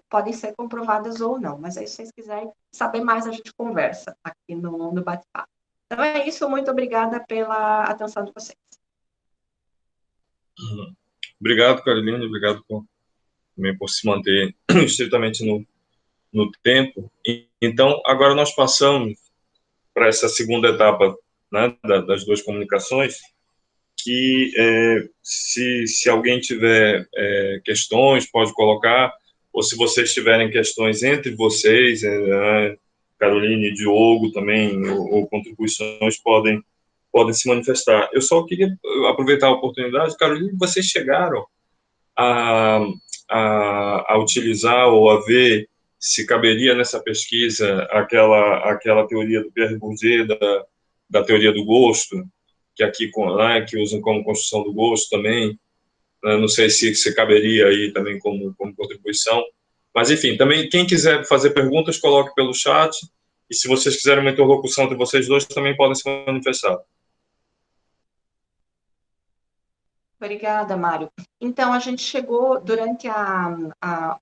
podem ser comprovadas ou não. Mas aí, se vocês quiserem saber mais, a gente conversa aqui no bate-papo. Então é isso, muito obrigada pela atenção de vocês. Obrigado, Caroline, obrigado também por se manter estritamente no tempo. Então, agora nós passamos para essa segunda etapa, né, das duas comunicações, que se alguém tiver questões, pode colocar, ou se vocês tiverem questões entre vocês, Caroline e Diogo também, ou contribuições, podem se manifestar. Eu só queria aproveitar a oportunidade. Caroline, vocês chegaram a, a utilizar ou a ver se caberia nessa pesquisa aquela teoria do Pierre Bourdieu da teoria do gosto, que aqui, né, que usam como construção do gosto também, né, não sei se caberia aí também como contribuição, mas enfim, também quem quiser fazer perguntas, coloque pelo chat, e se vocês quiserem uma interlocução entre vocês dois, também podem se manifestar. Obrigada, Mário. Então, a gente chegou durante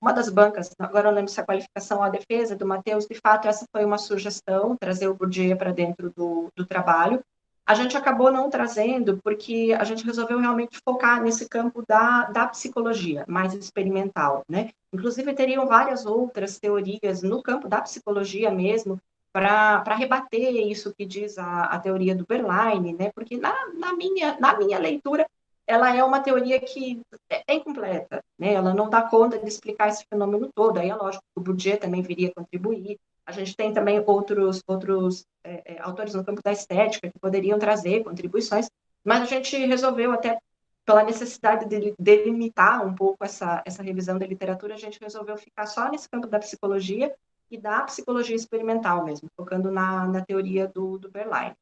uma das bancas, agora eu não lembro se a qualificação ou a defesa do Matheus, de fato, essa foi uma sugestão, trazer o Bourdieu para dentro do trabalho. A gente acabou não trazendo porque a gente resolveu realmente focar nesse campo da psicologia, mais experimental, né? Inclusive, teriam várias outras teorias no campo da psicologia mesmo, para rebater isso que diz a teoria do Berline, né? Porque na minha leitura, ela é uma teoria que é incompleta, né? Ela não dá conta de explicar esse fenômeno todo. Aí é lógico que o Bourdieu também viria a contribuir. A gente tem também outros autores no campo da estética que poderiam trazer contribuições, mas a gente resolveu, até pela necessidade de delimitar um pouco essa revisão da literatura, a gente resolveu ficar só nesse campo da psicologia e da psicologia experimental mesmo, focando na teoria do Berline.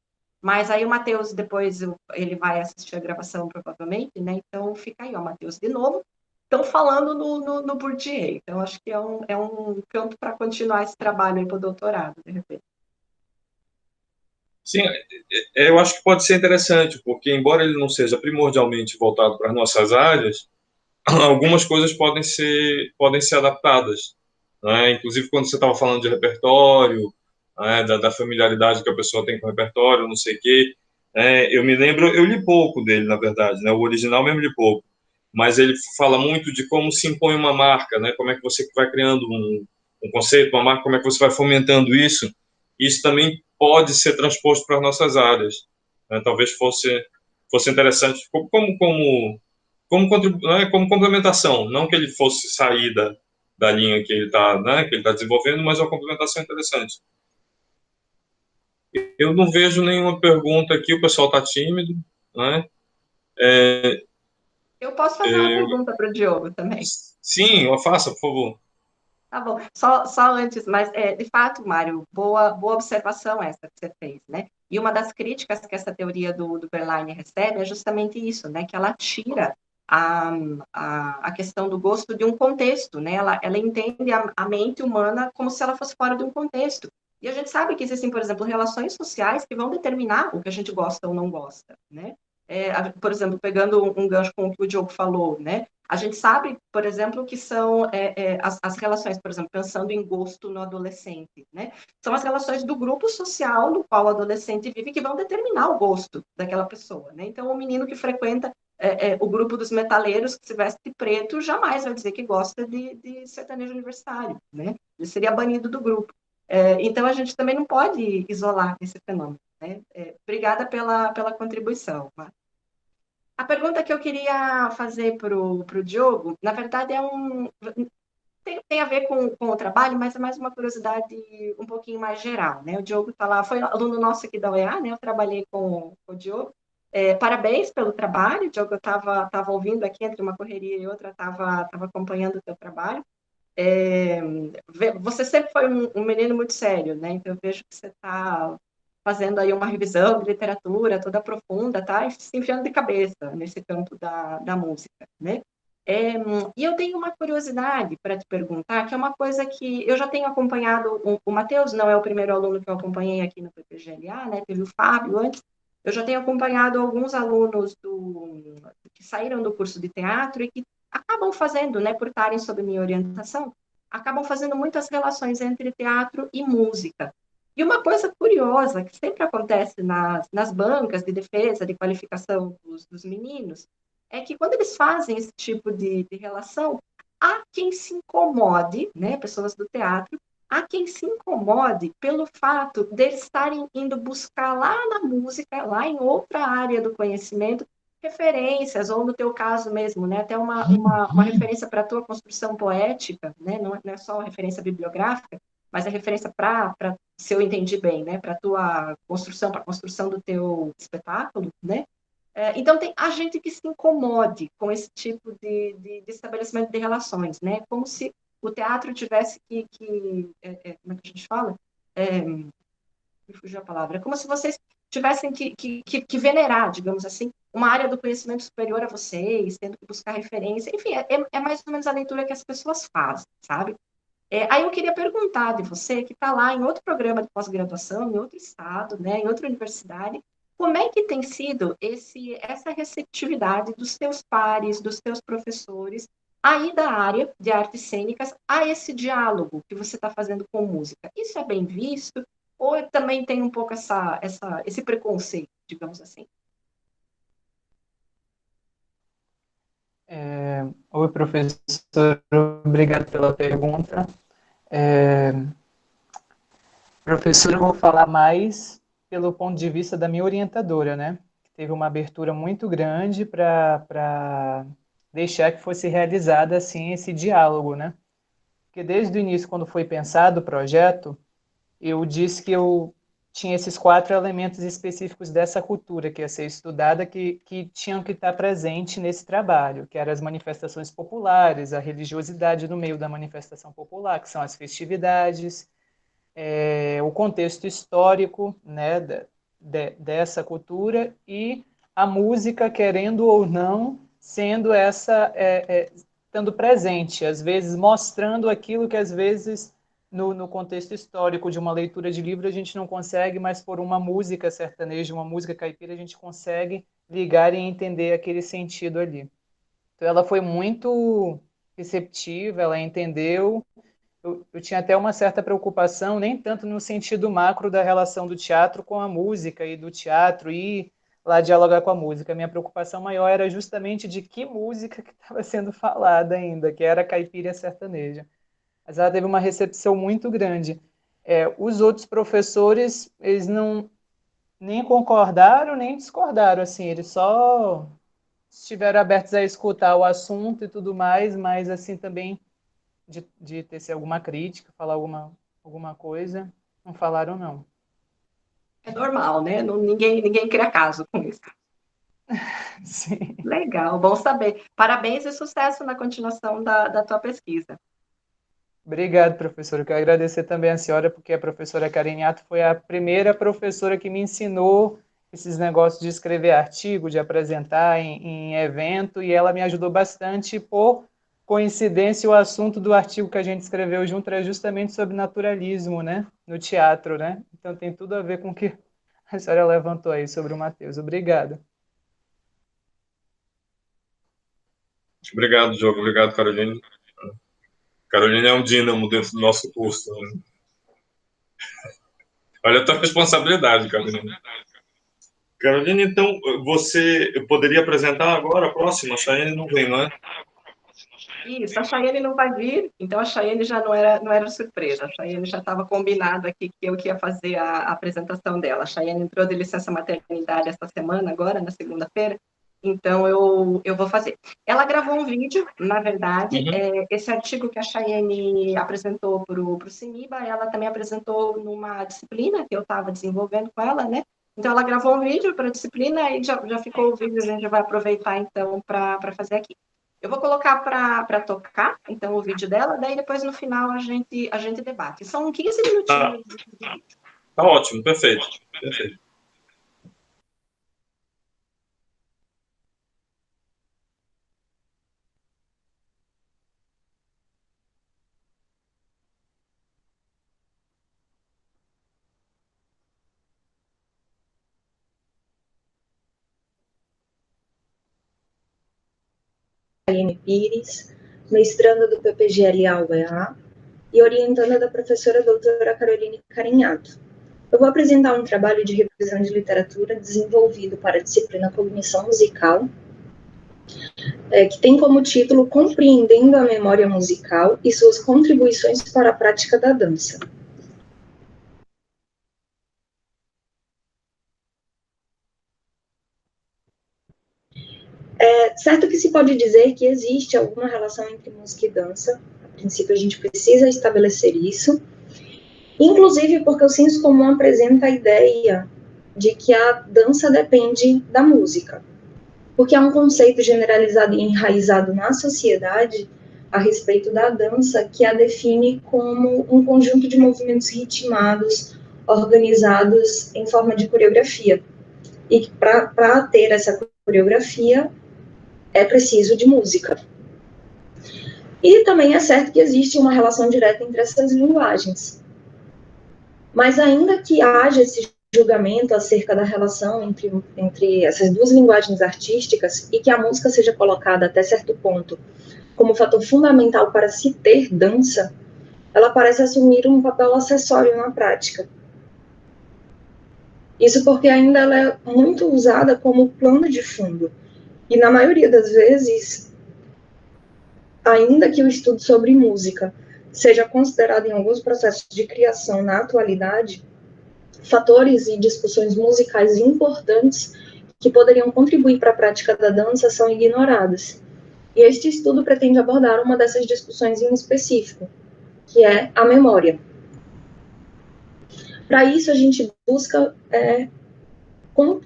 Mas aí o Matheus, depois ele vai assistir a gravação, provavelmente, né? Então fica aí, ó, Matheus, de novo. Estão falando no Bourdieu. Então, acho que é um campo para continuar esse trabalho aí para o doutorado, de repente. Sim, eu acho que pode ser interessante, porque embora ele não seja primordialmente voltado para as nossas áreas, algumas coisas podem ser adaptadas, né? Inclusive quando você estava falando de repertório, né, da familiaridade que a pessoa tem com o repertório, não sei o quê, eu me lembro, eu li pouco dele, na verdade, né? O original mesmo li pouco, mas ele fala muito de como se impõe uma marca, né? Como é que você vai criando um conceito, uma marca, como é que você vai fomentando isso. Isso também pode ser transposto para as nossas áreas, né? Talvez fosse interessante, como complementação, não que ele fosse sair da linha que ele está, né, que ele tá desenvolvendo, mas uma complementação interessante. Eu não vejo nenhuma pergunta aqui, o pessoal está tímido, né? Eu posso fazer uma pergunta para o Diogo também. Sim, faça, por favor. Tá bom. Só antes, mas de fato, Mário, boa observação essa que você fez, né? E uma das críticas que essa teoria do Berline recebe é justamente isso, né? Que ela tira a questão do gosto de um contexto, né? Ela entende a mente humana como se ela fosse fora de um contexto. E a gente sabe que existem, por exemplo, relações sociais que vão determinar o que a gente gosta ou não gosta, né? Por exemplo, pegando um gancho com o que o Diogo falou, né? A gente sabe, por exemplo, que são as relações, por exemplo, pensando em gosto no adolescente, né? São as relações do grupo social no qual o adolescente vive que vão determinar o gosto daquela pessoa, né? Então, o menino que frequenta o grupo dos metaleiros que se veste preto jamais vai dizer que gosta de sertanejo universitário, né? Ele seria banido do grupo. Então, a gente também não pode isolar esse fenômeno, né? Obrigada pela contribuição. Tá? A pergunta que eu queria fazer para o Diogo, na verdade, tem a ver com o trabalho, mas é mais uma curiosidade um pouquinho mais geral, né? O Diogo está lá, foi aluno nosso aqui da UEA, né? Eu trabalhei com o Diogo, Parabéns pelo trabalho, Diogo, eu estava ouvindo aqui entre uma correria e outra, estava acompanhando o teu trabalho. Você sempre foi um menino muito sério, né? Então eu vejo que você está fazendo aí uma revisão de literatura toda profunda, tá? E se enfiando de cabeça nesse campo da música, né? E eu tenho uma curiosidade para te perguntar, que é uma coisa que eu já tenho acompanhado, o Matheus não é o primeiro aluno que eu acompanhei aqui no PPGLA, né? Teve o Fábio antes, eu já tenho acompanhado alguns alunos que saíram do curso de teatro e que acabam fazendo, né, por estarem sob minha orientação, acabam fazendo muitas relações entre teatro e música. E uma coisa curiosa que sempre acontece nas bancas de defesa, de qualificação dos meninos, é que quando eles fazem esse tipo de relação, há quem se incomode, né, pessoas do teatro, há quem se incomode pelo fato de eles estarem indo buscar lá na música, lá em outra área do conhecimento, referências, ou no teu caso mesmo, né, até uma referência para a tua construção poética, né, não é só referência bibliográfica, mas é referência para, se eu entendi bem, né, para a tua construção, para a construção do teu espetáculo, né, então, tem a gente que se incomode com esse tipo de estabelecimento de relações, né? Como se o teatro tivesse como é que a gente fala? Me fugiu a palavra. É como se vocês tivessem que venerar, digamos assim, uma área do conhecimento superior a vocês, tendo que buscar referência. Enfim, é mais ou menos a leitura que as pessoas fazem, sabe? Aí eu queria perguntar de você, que está lá em outro programa de pós-graduação, em outro estado, né, em outra universidade, como é que tem sido essa receptividade dos teus pares, dos teus professores, aí da área de artes cênicas, a esse diálogo que você está fazendo com música? Isso é bem visto? Ou também tem um pouco esse preconceito, digamos assim? Oi, professor, obrigado pela pergunta. É, Professor, eu vou falar mais pelo ponto de vista da minha orientadora, né? Que teve uma abertura muito grande para deixar que fosse realizado assim esse diálogo, né? Porque desde o início, quando foi pensado o projeto, eu disse que eu tinha esses 4 elementos específicos dessa cultura que ia ser estudada, que tinham que estar presente nesse trabalho, que eram as manifestações populares, a religiosidade no meio da manifestação popular, que são as festividades, o contexto histórico, né, dessa cultura e a música, querendo ou não, sendo estando presente, às vezes mostrando aquilo que às vezes no contexto histórico de uma leitura de livro a gente não consegue, mas por uma música sertaneja, uma música caipira, a gente consegue ligar e entender aquele sentido ali. Então ela foi muito receptiva, ela entendeu. Eu tinha até uma certa preocupação, nem tanto no sentido macro da relação do teatro com a música e do teatro e lá dialogar com a música. A minha preocupação maior era justamente de que música que estava sendo falada ainda, que era a caipira sertaneja. Mas ela teve uma recepção muito grande. Os outros professores, eles não nem concordaram nem discordaram, assim, eles só estiveram abertos a escutar o assunto e tudo mais, mas assim também de tecer alguma crítica, falar alguma coisa. Não falaram, não. É normal, né? Ninguém cria caso com isso. Sim. Legal, bom saber. Parabéns e sucesso na continuação da tua pesquisa. Obrigado, professora. Eu quero agradecer também a senhora, porque a professora Cariniato foi a primeira professora que me ensinou esses negócios de escrever artigo, de apresentar em evento, e ela me ajudou bastante. Por coincidência, o assunto do artigo que a gente escreveu junto era justamente sobre naturalismo, né? No teatro, né? Então tem tudo a ver com o que a senhora levantou aí sobre o Matheus. Obrigado. Obrigado, Diogo. Obrigado, Caroline. Caroline é um dínamo dentro do nosso curso. Né? Olha a tua responsabilidade, Caroline. Caroline, então, você poderia apresentar agora a próxima? A Chayane não vem, não é? Isso, a Chayane não vai vir, então a Chayane já não era surpresa. A Chayane já estava combinado aqui que eu que ia fazer a apresentação dela. A Chayane entrou de licença maternidade essa semana, agora, na segunda-feira, então eu vou fazer. Ela gravou um vídeo, na verdade, esse artigo que a Chayane apresentou para o CINIBA, ela também apresentou numa disciplina que eu estava desenvolvendo com ela, né? Então, ela gravou um vídeo para a disciplina e já ficou o vídeo, a gente já vai aproveitar, então, para fazer aqui. Eu vou colocar para tocar, então, o vídeo dela, daí depois, no final, a gente debate. São 15 Tá, minutinhos. tá ótimo, perfeito, perfeito. Aline Pires, mestranda do PPGLA-UEA e orientanda da professora doutora Caroline Carinhato. Eu vou apresentar um trabalho de revisão de literatura desenvolvido para a disciplina Cognição Musical, que tem como título Compreendendo a Memória Musical e suas contribuições para a prática da dança. Certo que se pode dizer que existe alguma relação entre música e dança. A princípio, a gente precisa estabelecer isso, inclusive porque o senso comum apresenta a ideia de que a dança depende da música, porque há um conceito generalizado e enraizado na sociedade a respeito da dança que a define como um conjunto de movimentos ritmados, organizados em forma de coreografia. E que para ter essa coreografia é preciso de música. E também é certo que existe uma relação direta entre essas linguagens. Mas ainda que haja esse julgamento acerca da relação entre essas duas linguagens artísticas e que a música seja colocada até certo ponto como fator fundamental para se ter dança, ela parece assumir um papel acessório na prática. Isso porque ainda ela é muito usada como plano de fundo. E na maioria das vezes, ainda que o estudo sobre música seja considerado em alguns processos de criação na atualidade, fatores e discussões musicais importantes que poderiam contribuir para a prática da dança são ignorados. E este estudo pretende abordar uma dessas discussões em específico, que é a memória. Para isso, a gente busca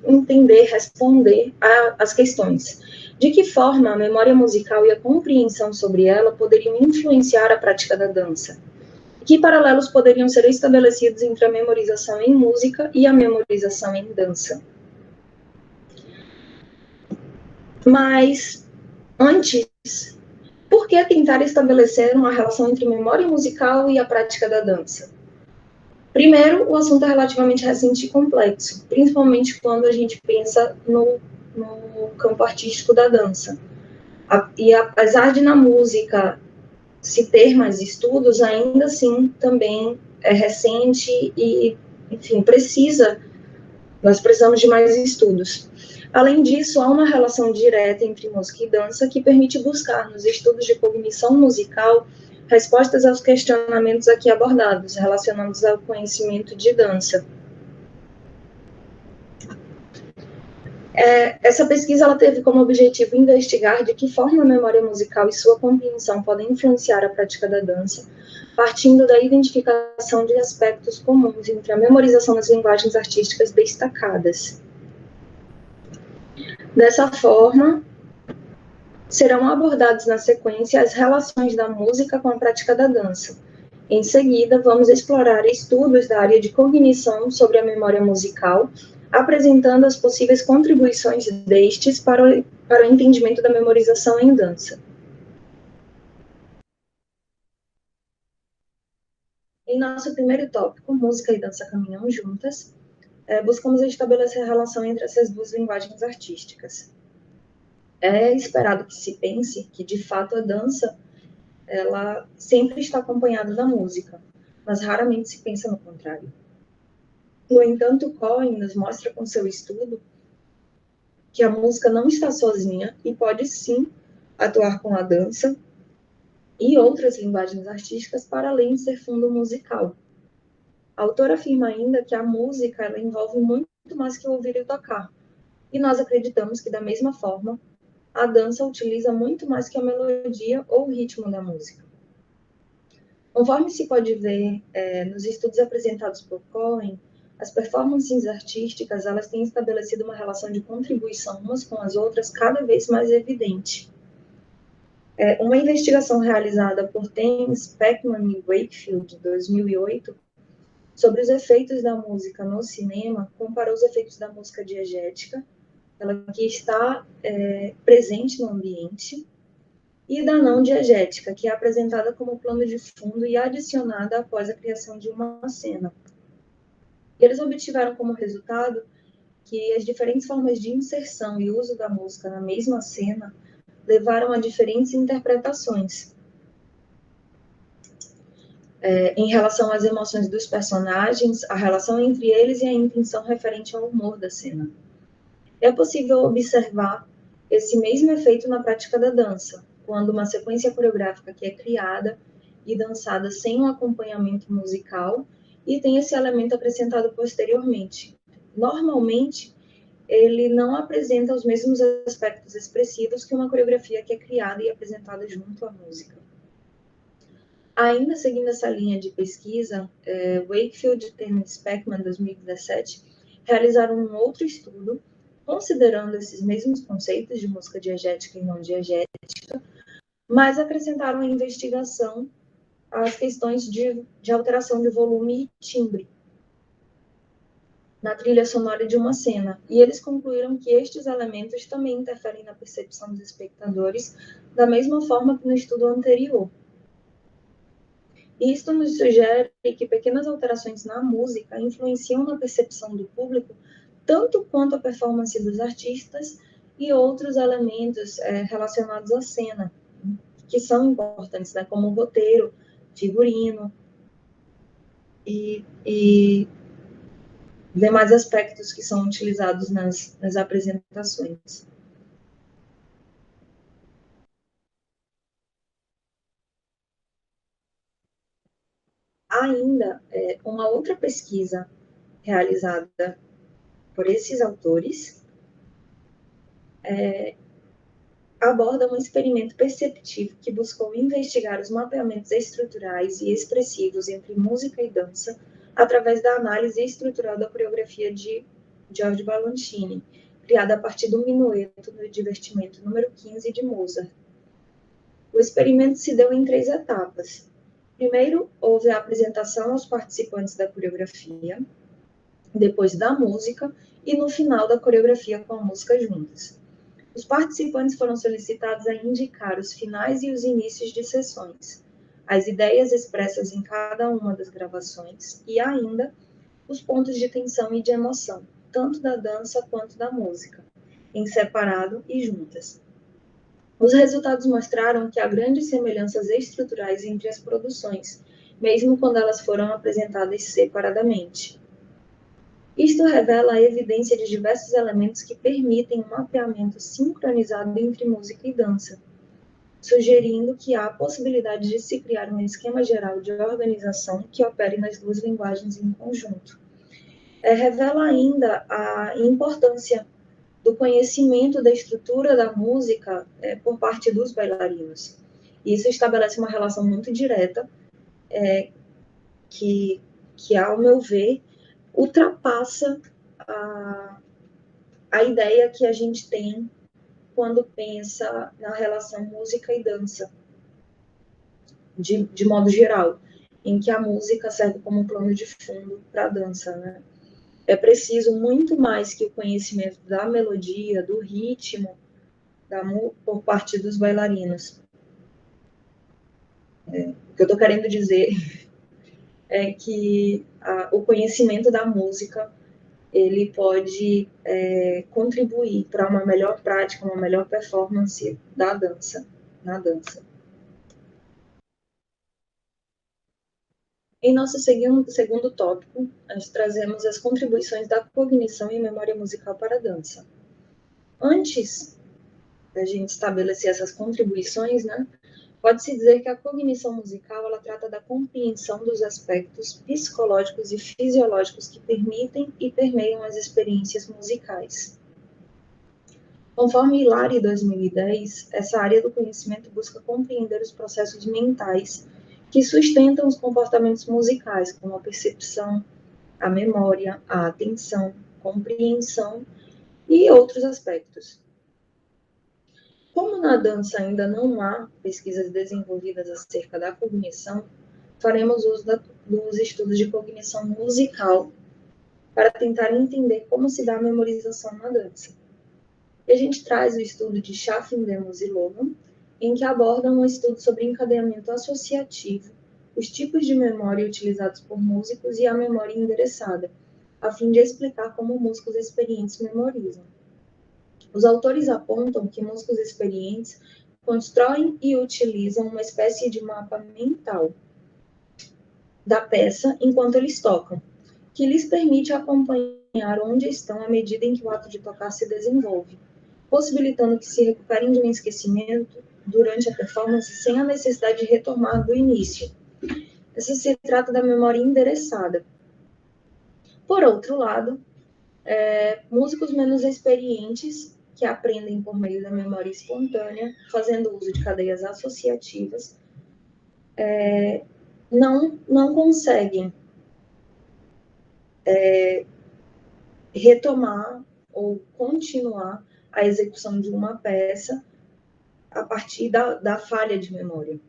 entender, responder às questões. De que forma a memória musical e a compreensão sobre ela poderiam influenciar a prática da dança? Que paralelos poderiam ser estabelecidos entre a memorização em música e a memorização em dança? Mas, antes, por que tentar estabelecer uma relação entre memória musical e a prática da dança? Primeiro, o assunto é relativamente recente e complexo, principalmente quando a gente pensa no campo artístico da dança. E apesar de na música se ter mais estudos, ainda assim também é recente e, enfim, nós precisamos de mais estudos. Além disso, há uma relação direta entre música e dança que permite buscar nos estudos de cognição musical respostas aos questionamentos aqui abordados, relacionados ao conhecimento de dança. Essa pesquisa ela teve como objetivo investigar de que forma a memória musical e sua compreensão podem influenciar a prática da dança, partindo da identificação de aspectos comuns entre a memorização das linguagens artísticas destacadas. Dessa forma, serão abordados na sequência as relações da música com a prática da dança. Em seguida, vamos explorar estudos da área de cognição sobre a memória musical, apresentando as possíveis contribuições destes para o entendimento da memorização em dança. Em nosso primeiro tópico, música e dança caminham juntas, buscamos estabelecer a relação entre essas duas linguagens artísticas. É esperado que se pense que, de fato, a dança ela sempre está acompanhada da música, mas raramente se pensa no contrário. No entanto, Cohen nos mostra com seu estudo que a música não está sozinha e pode sim atuar com a dança e outras linguagens artísticas para além de ser fundo musical. A autora afirma ainda que a música ela envolve muito mais que ouvir e tocar, e nós acreditamos que, da mesma forma, a dança utiliza muito mais que a melodia ou o ritmo da música. Conforme se pode ver nos estudos apresentados por Cohen, as performances artísticas, elas têm estabelecido uma relação de contribuição umas com as outras cada vez mais evidente. Uma investigação realizada por Tim Speckman e Wakefield, de 2008, sobre os efeitos da música no cinema, comparou os efeitos da música diegética, ela que está presente no ambiente, e da não diegética, que é apresentada como plano de fundo e adicionada após a criação de uma cena. E eles obtiveram como resultado que as diferentes formas de inserção e uso da música na mesma cena levaram a diferentes interpretações em relação às emoções dos personagens, a relação entre eles e a intenção referente ao humor da cena. É possível observar esse mesmo efeito na prática da dança, quando uma sequência coreográfica que é criada e dançada sem um acompanhamento musical e tem esse elemento acrescentado posteriormente. Normalmente, ele não apresenta os mesmos aspectos expressivos que uma coreografia que é criada e apresentada junto à música. Ainda seguindo essa linha de pesquisa, Wakefield e Speckman, em 2017, realizaram um outro estudo, considerando esses mesmos conceitos de música diegética e não diegética, mas acrescentaram à investigação as questões de alteração de volume e timbre na trilha sonora de uma cena, e eles concluíram que estes elementos também interferem na percepção dos espectadores, da mesma forma que no estudo anterior. Isto nos sugere que pequenas alterações na música influenciam na percepção do público, tanto quanto a performance dos artistas e outros elementos relacionados à cena, que são importantes, né, como o roteiro, figurino e demais aspectos que são utilizados nas apresentações. Ainda, uma outra pesquisa realizada por esses autores aborda um experimento perceptivo que buscou investigar os mapeamentos estruturais e expressivos entre música e dança através da análise estrutural da coreografia de George Balanchine, criada a partir do minueto no divertimento número 15 de Mozart. O experimento se deu em 3 etapas. Primeiro, houve a apresentação aos participantes da coreografia, depois da música e no final da coreografia com a música juntas. Os participantes foram solicitados a indicar os finais e os inícios de sessões, as ideias expressas em cada uma das gravações e ainda os pontos de tensão e de emoção, tanto da dança quanto da música, em separado e juntas. Os resultados mostraram que há grandes semelhanças estruturais entre as produções, mesmo quando elas foram apresentadas separadamente. Isto revela a evidência de diversos elementos que permitem um mapeamento sincronizado entre música e dança, sugerindo que há a possibilidade de se criar um esquema geral de organização que opere nas 2 linguagens em conjunto. Revela ainda a importância do conhecimento da estrutura da música por parte dos bailarinos. Isso estabelece uma relação muito direta que, ao meu ver, ultrapassa a ideia que a gente tem quando pensa na relação música e dança, de modo geral, em que a música serve como plano de fundo para a dança, né? É preciso muito mais que o conhecimento da melodia, do ritmo, por parte dos bailarinos. O que eu estou querendo dizer é que o conhecimento da música ele pode contribuir para uma melhor prática, uma melhor performance da dança, na dança. Em nosso segundo tópico, nós trazemos as contribuições da cognição e memória musical para a dança. Antes da gente estabelecer essas contribuições, né, pode-se dizer que a cognição musical ela trata da compreensão dos aspectos psicológicos e fisiológicos que permitem e permeiam as experiências musicais. Conforme Hilary, 2010, essa área do conhecimento busca compreender os processos mentais que sustentam os comportamentos musicais, como a percepção, a memória, a atenção, compreensão e outros aspectos. Como na dança ainda não há pesquisas desenvolvidas acerca da cognição, faremos uso dos estudos de cognição musical para tentar entender como se dá a memorização na dança. E a gente traz o estudo de Chaffin, Demos e Logan, em que abordam um estudo sobre encadeamento associativo, os tipos de memória utilizados por músicos e a memória endereçada, a fim de explicar como músicos experientes memorizam. Os autores apontam que músicos experientes constroem e utilizam uma espécie de mapa mental da peça enquanto eles tocam, que lhes permite acompanhar onde estão à medida em que o ato de tocar se desenvolve, possibilitando que se recuperem de um esquecimento durante a performance sem a necessidade de retomar do início. Essa se trata da memória endereçada. Por outro lado, músicos menos experientes, que aprendem por meio da memória espontânea, fazendo uso de cadeias associativas, não conseguem retomar ou continuar a execução de uma peça a partir da falha de memória.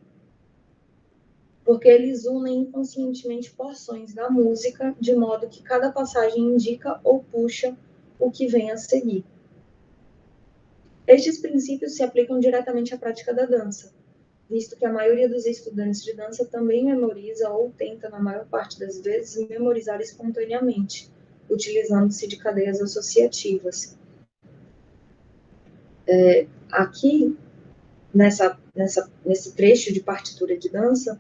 Porque eles unem inconscientemente porções da música, de modo que cada passagem indica ou puxa o que vem a seguir. Estes princípios se aplicam diretamente à prática da dança, visto que a maioria dos estudantes de dança também memoriza ou tenta, na maior parte das vezes, memorizar espontaneamente, utilizando-se de cadeias associativas. Aqui, nesse trecho de partitura de dança,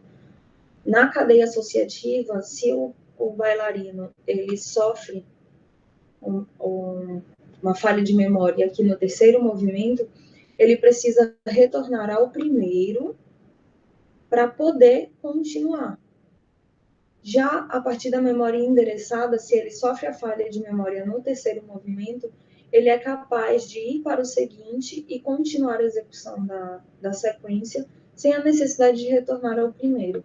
na cadeia associativa, se o bailarino ele sofre uma falha de memória aqui no terceiro movimento, ele precisa retornar ao primeiro para poder continuar. Já a partir da memória endereçada, se ele sofre a falha de memória no terceiro movimento, ele é capaz de ir para o seguinte e continuar a execução da sequência sem a necessidade de retornar ao primeiro.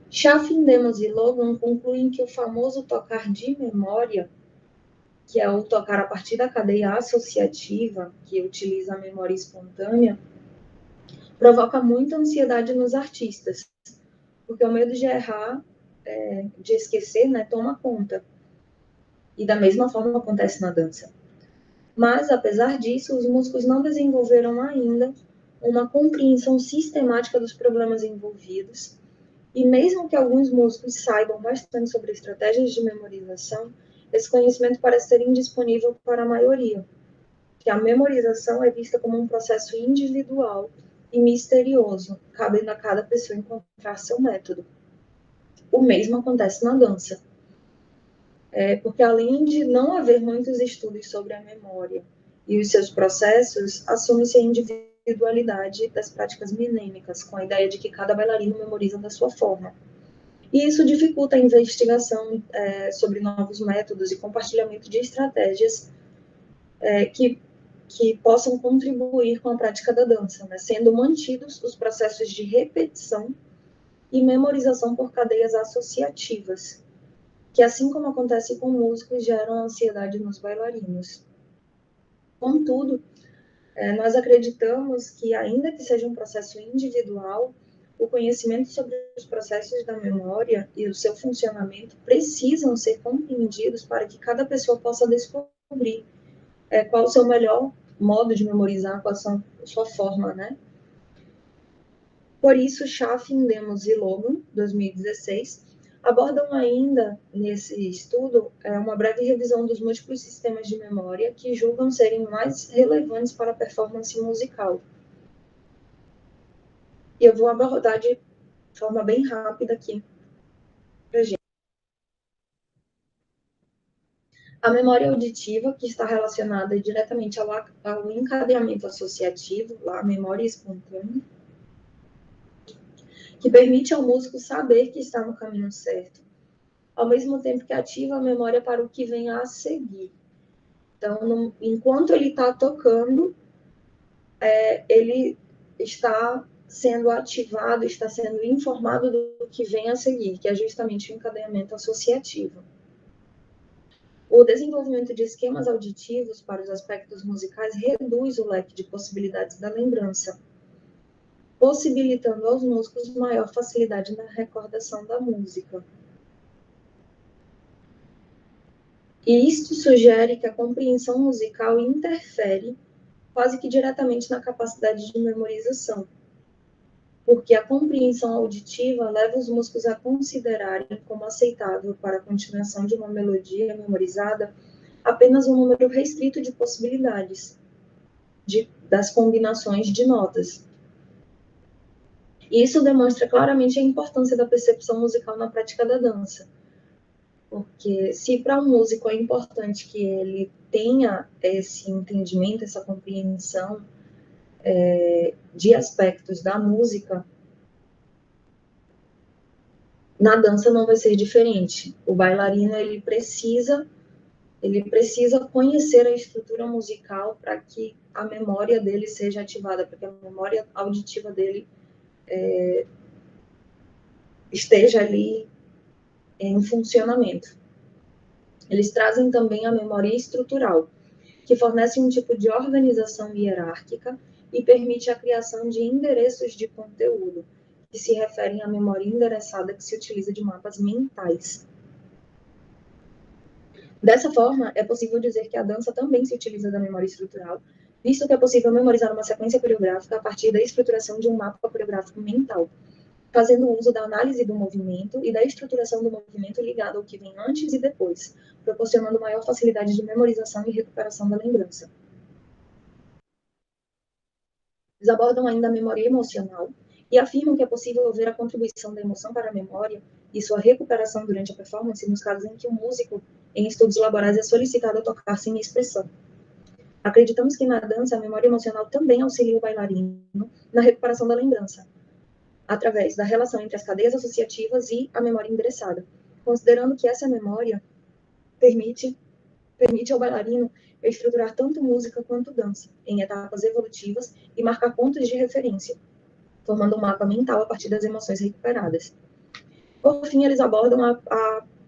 Chaffin, Demos e Logan concluem que o famoso tocar de memória, que é o tocar a partir da cadeia associativa, que utiliza a memória espontânea, provoca muita ansiedade nos artistas, porque o medo de errar, de esquecer, toma conta. E da mesma forma acontece na dança. Mas, apesar disso, os músicos não desenvolveram ainda uma compreensão sistemática dos problemas envolvidos, e mesmo que alguns músicos saibam bastante sobre estratégias de memorização, esse conhecimento parece ser indisponível para a maioria, que a memorização é vista como um processo individual e misterioso, cabendo a cada pessoa encontrar seu método. O mesmo acontece na dança. Porque além de não haver muitos estudos sobre a memória e os seus processos, assume-se a individualidade das práticas mnemênicas, com a ideia de que cada bailarino memoriza da sua forma. E isso dificulta a investigação sobre novos métodos e compartilhamento de estratégias que possam contribuir com a prática da dança, sendo mantidos os processos de repetição e memorização por cadeias associativas, que, assim como acontece com músicos, geram ansiedade nos bailarinos. Contudo, nós acreditamos que, ainda que seja um processo individual, o conhecimento sobre os processos da memória e o seu funcionamento precisam ser compreendidos para que cada pessoa possa descobrir qual o seu melhor modo de memorizar, qual a sua forma, Por isso, Chaffin, Demos e Logan, 2016, abordam ainda, nesse estudo, uma breve revisão dos múltiplos sistemas de memória que julgam serem mais relevantes para a performance musical. E eu vou abordar de forma bem rápida aqui para a gente. A memória auditiva, que está relacionada diretamente ao encadeamento associativo, a memória espontânea, que permite ao músico saber que está no caminho certo, ao mesmo tempo que ativa a memória para o que vem a seguir. Então, enquanto ele está tocando, ele está sendo ativado, está sendo informado do que vem a seguir, que é justamente o encadeamento associativo. O desenvolvimento de esquemas auditivos para os aspectos musicais reduz o leque de possibilidades da lembrança, possibilitando aos músicos maior facilidade na recordação da música. E isto sugere que a compreensão musical interfere quase que diretamente na capacidade de memorização, porque a compreensão auditiva leva os músicos a considerarem como aceitável para a continuação de uma melodia memorizada apenas um número restrito de possibilidades, das combinações de notas. E isso demonstra claramente a importância da percepção musical na prática da dança, porque se para um músico é importante que ele tenha esse entendimento, essa compreensão de aspectos da música, na dança não vai ser diferente. O bailarino ele precisa conhecer a estrutura musical para que a memória dele seja ativada, para que a memória auditiva dele esteja ali em funcionamento. Eles trazem também a memória estrutural, que fornece um tipo de organização hierárquica e permite a criação de endereços de conteúdo, que se referem à memória endereçada que se utiliza de mapas mentais. Dessa forma, é possível dizer que a dança também se utiliza da memória estrutural, visto que é possível memorizar uma sequência coreográfica a partir da estruturação de um mapa coreográfico mental, fazendo uso da análise do movimento e da estruturação do movimento ligado ao que vem antes e depois, proporcionando maior facilidade de memorização e recuperação da lembrança. Eles abordam ainda a memória emocional e afirmam que é possível ver a contribuição da emoção para a memória e sua recuperação durante a performance nos casos em que o músico, em estudos laborais, é solicitado a tocar sem expressão. Acreditamos que na dança a memória emocional também auxilia o bailarino na recuperação da lembrança, através da relação entre as cadeias associativas e a memória endereçada, considerando que essa memória permite ao bailarino estruturar tanto música quanto dança, em etapas evolutivas e marcar pontos de referência, formando um mapa mental a partir das emoções recuperadas. Por fim, eles abordam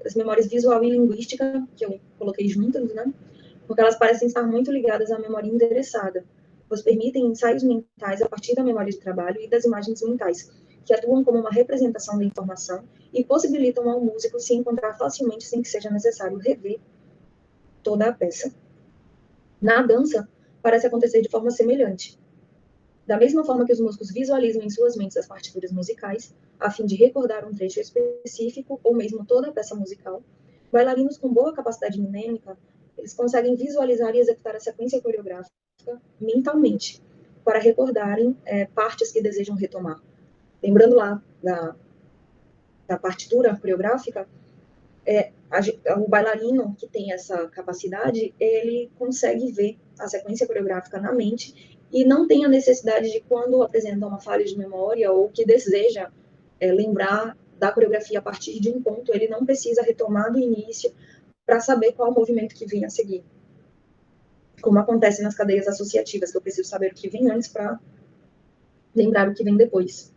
as memórias visual e linguística, que eu coloquei juntas, né? Porque elas parecem estar muito ligadas à memória endereçada, pois permitem ensaios mentais a partir da memória de trabalho e das imagens mentais, que atuam como uma representação da informação e possibilitam ao músico se encontrar facilmente sem que seja necessário rever toda a peça. Na dança, parece acontecer de forma semelhante. Da mesma forma que os músicos visualizam em suas mentes as partituras musicais, a fim de recordar um trecho específico ou mesmo toda a peça musical, bailarinos com boa capacidade mnemônica, eles conseguem visualizar e executar a sequência coreográfica mentalmente, para recordarem partes que desejam retomar. Lembrando lá da partitura coreográfica, o bailarino que tem essa capacidade, ele consegue ver a sequência coreográfica na mente e não tem a necessidade de, quando apresenta uma falha de memória ou que deseja lembrar da coreografia a partir de um ponto, ele não precisa retomar do início para saber qual o movimento que vem a seguir. Como acontece nas cadeias associativas, que eu preciso saber o que vem antes para lembrar o que vem depois.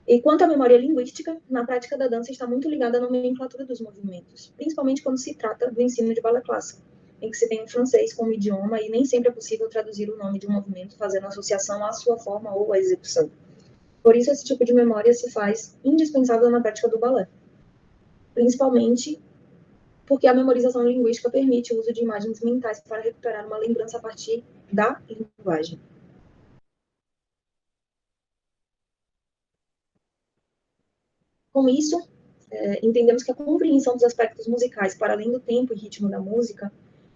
E quanto à memória linguística, na prática da dança está muito ligada à nomenclatura dos movimentos, principalmente quando se trata do ensino de balé clássico, em que se tem o francês como idioma e nem sempre é possível traduzir o nome de um movimento fazendo associação à sua forma ou à execução. Por isso, esse tipo de memória se faz indispensável na prática do balé, principalmente porque a memorização linguística permite o uso de imagens mentais para recuperar uma lembrança a partir da linguagem. Com isso, entendemos que a compreensão dos aspectos musicais para além do tempo e ritmo da música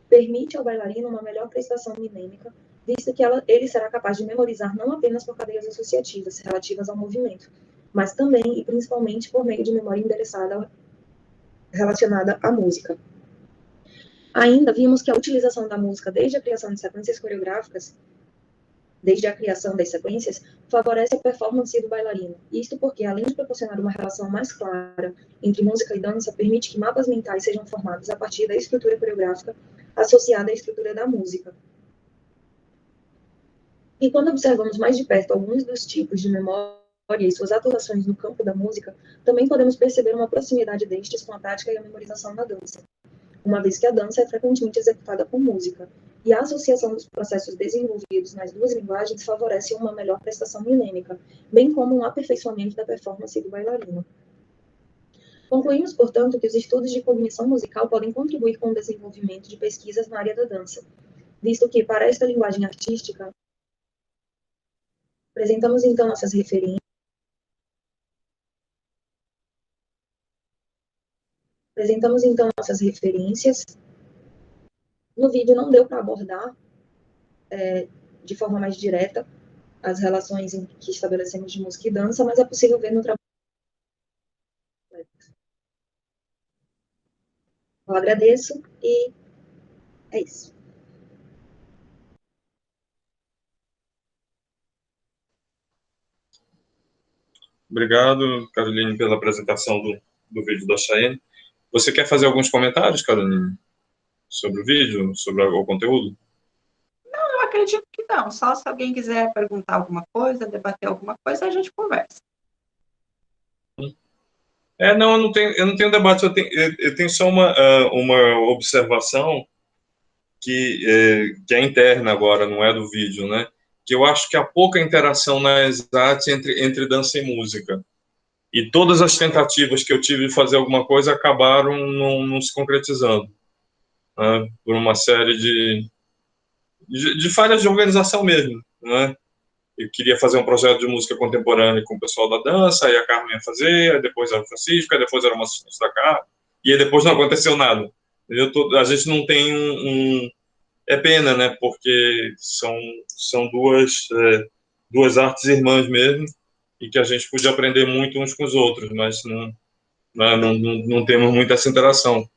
permite ao bailarino uma melhor prestação mnemônica, visto que ele será capaz de memorizar não apenas por cadeias associativas relativas ao movimento, mas também e principalmente por meio de memória endereçada relacionada à música. Ainda vimos que a utilização da música desde a criação de sequências coreográficas, desde a criação das sequências, favorece a performance do bailarino. Isto porque, além de proporcionar uma relação mais clara entre música e dança, permite que mapas mentais sejam formados a partir da estrutura coreográfica associada à estrutura da música. E quando observamos mais de perto alguns dos tipos de memória e suas atuações no campo da música, também podemos perceber uma proximidade destes com a prática e a memorização da dança, uma vez que a dança é frequentemente executada com música, e a associação dos processos desenvolvidos nas duas linguagens favorece uma melhor prestação milênica, bem como um aperfeiçoamento da performance do bailarino. Concluímos, portanto, que os estudos de cognição musical podem contribuir com o desenvolvimento de pesquisas na área da dança, visto que, para esta linguagem artística, apresentamos então nossas referências. No vídeo não deu para abordar de forma mais direta as relações que estabelecemos de música e dança, mas é possível ver no trabalho. Eu agradeço e é isso. Obrigado, Caroline, pela apresentação do vídeo da Chayenne. Você quer fazer alguns comentários, Caroline, sobre o vídeo, sobre o conteúdo? Não, eu acredito que não. Só se alguém quiser perguntar alguma coisa, debater alguma coisa, a gente conversa. Não, eu não tenho debate, eu tenho só uma observação que é interna agora, não é do vídeo, né? Que eu acho que há pouca interação na ESAT entre dança e música. E todas as tentativas que eu tive de fazer alguma coisa acabaram não se concretizando, né? Por uma série de falhas de organização mesmo, né? Eu queria fazer um projeto de música contemporânea com o pessoal da dança, aí a Carmen ia fazer, aí depois era o Francisco, aí depois era uma assistente da Carmen, e aí depois não aconteceu nada. A gente não tem É pena, né? Porque são duas artes irmãs mesmo, e que a gente podia aprender muito uns com os outros, mas não temos muita essa interação.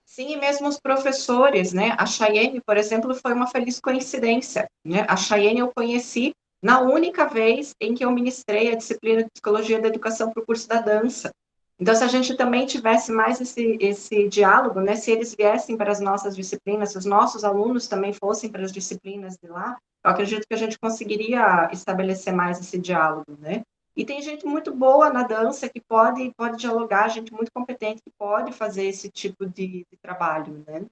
Sim, e mesmo os professores, né? A Chayenne, por exemplo, foi uma feliz coincidência, né? A Chayenne eu conheci na única vez em que eu ministrei a disciplina de Psicologia da Educação para o curso da dança. Então, se a gente também tivesse mais esse diálogo, né? Se eles viessem para as nossas disciplinas, se os nossos alunos também fossem para as disciplinas de lá, eu acredito que a gente conseguiria estabelecer mais esse diálogo, né? E tem gente muito boa na dança que pode dialogar, gente muito competente que pode fazer esse tipo de trabalho, né?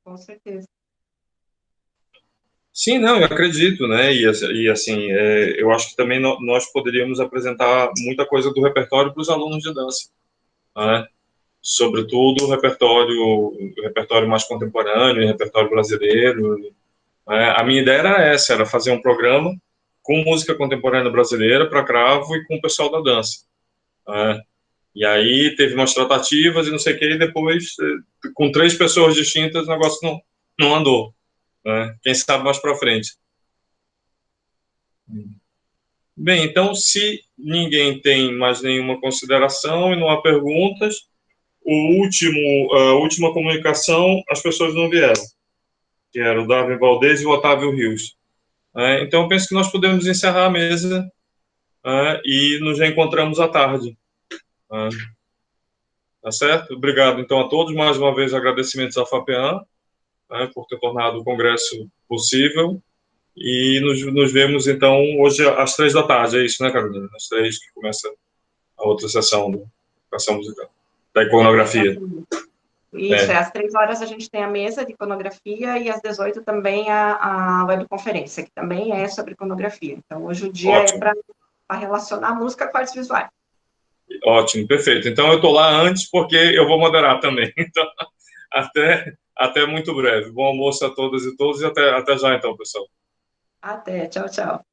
Com certeza. Sim, não, eu acredito, né? E assim, eu acho que também nós poderíamos apresentar muita coisa do repertório para os alunos de dança, né? Sobretudo o repertório mais contemporâneo, o repertório brasileiro, né? A minha ideia era essa, era fazer um programa com música contemporânea brasileira para cravo e com o pessoal da dança, né? E aí teve umas tratativas e não sei o que, e depois, com 3 pessoas distintas, o negócio não andou, né? Quem sabe mais para frente. Bem, então, se ninguém tem mais nenhuma consideração e não há perguntas, a última comunicação, as pessoas não vieram, que era o Darwin Valdez e o Otávio Rios. Então, eu penso que nós podemos encerrar a mesa e nos reencontramos à tarde. Tá certo? Obrigado, então, a todos. Mais uma vez, agradecimentos à FAPEAM por ter tornado o congresso possível. E nos vemos, então, hoje às 3 da tarde. É isso, né, Carolina? Às 3 que começa a outra sessão da iconografia. Isso, às 3 horas a gente tem a mesa de iconografia e às 18 também a webconferência, que também é sobre iconografia. Então, hoje o dia é para relacionar música com artes visuais. Ótimo, perfeito. Então, eu estou lá antes porque eu vou moderar também. Então, até muito breve. Bom almoço a todas e todos e até já, então, pessoal. Até, tchau, tchau.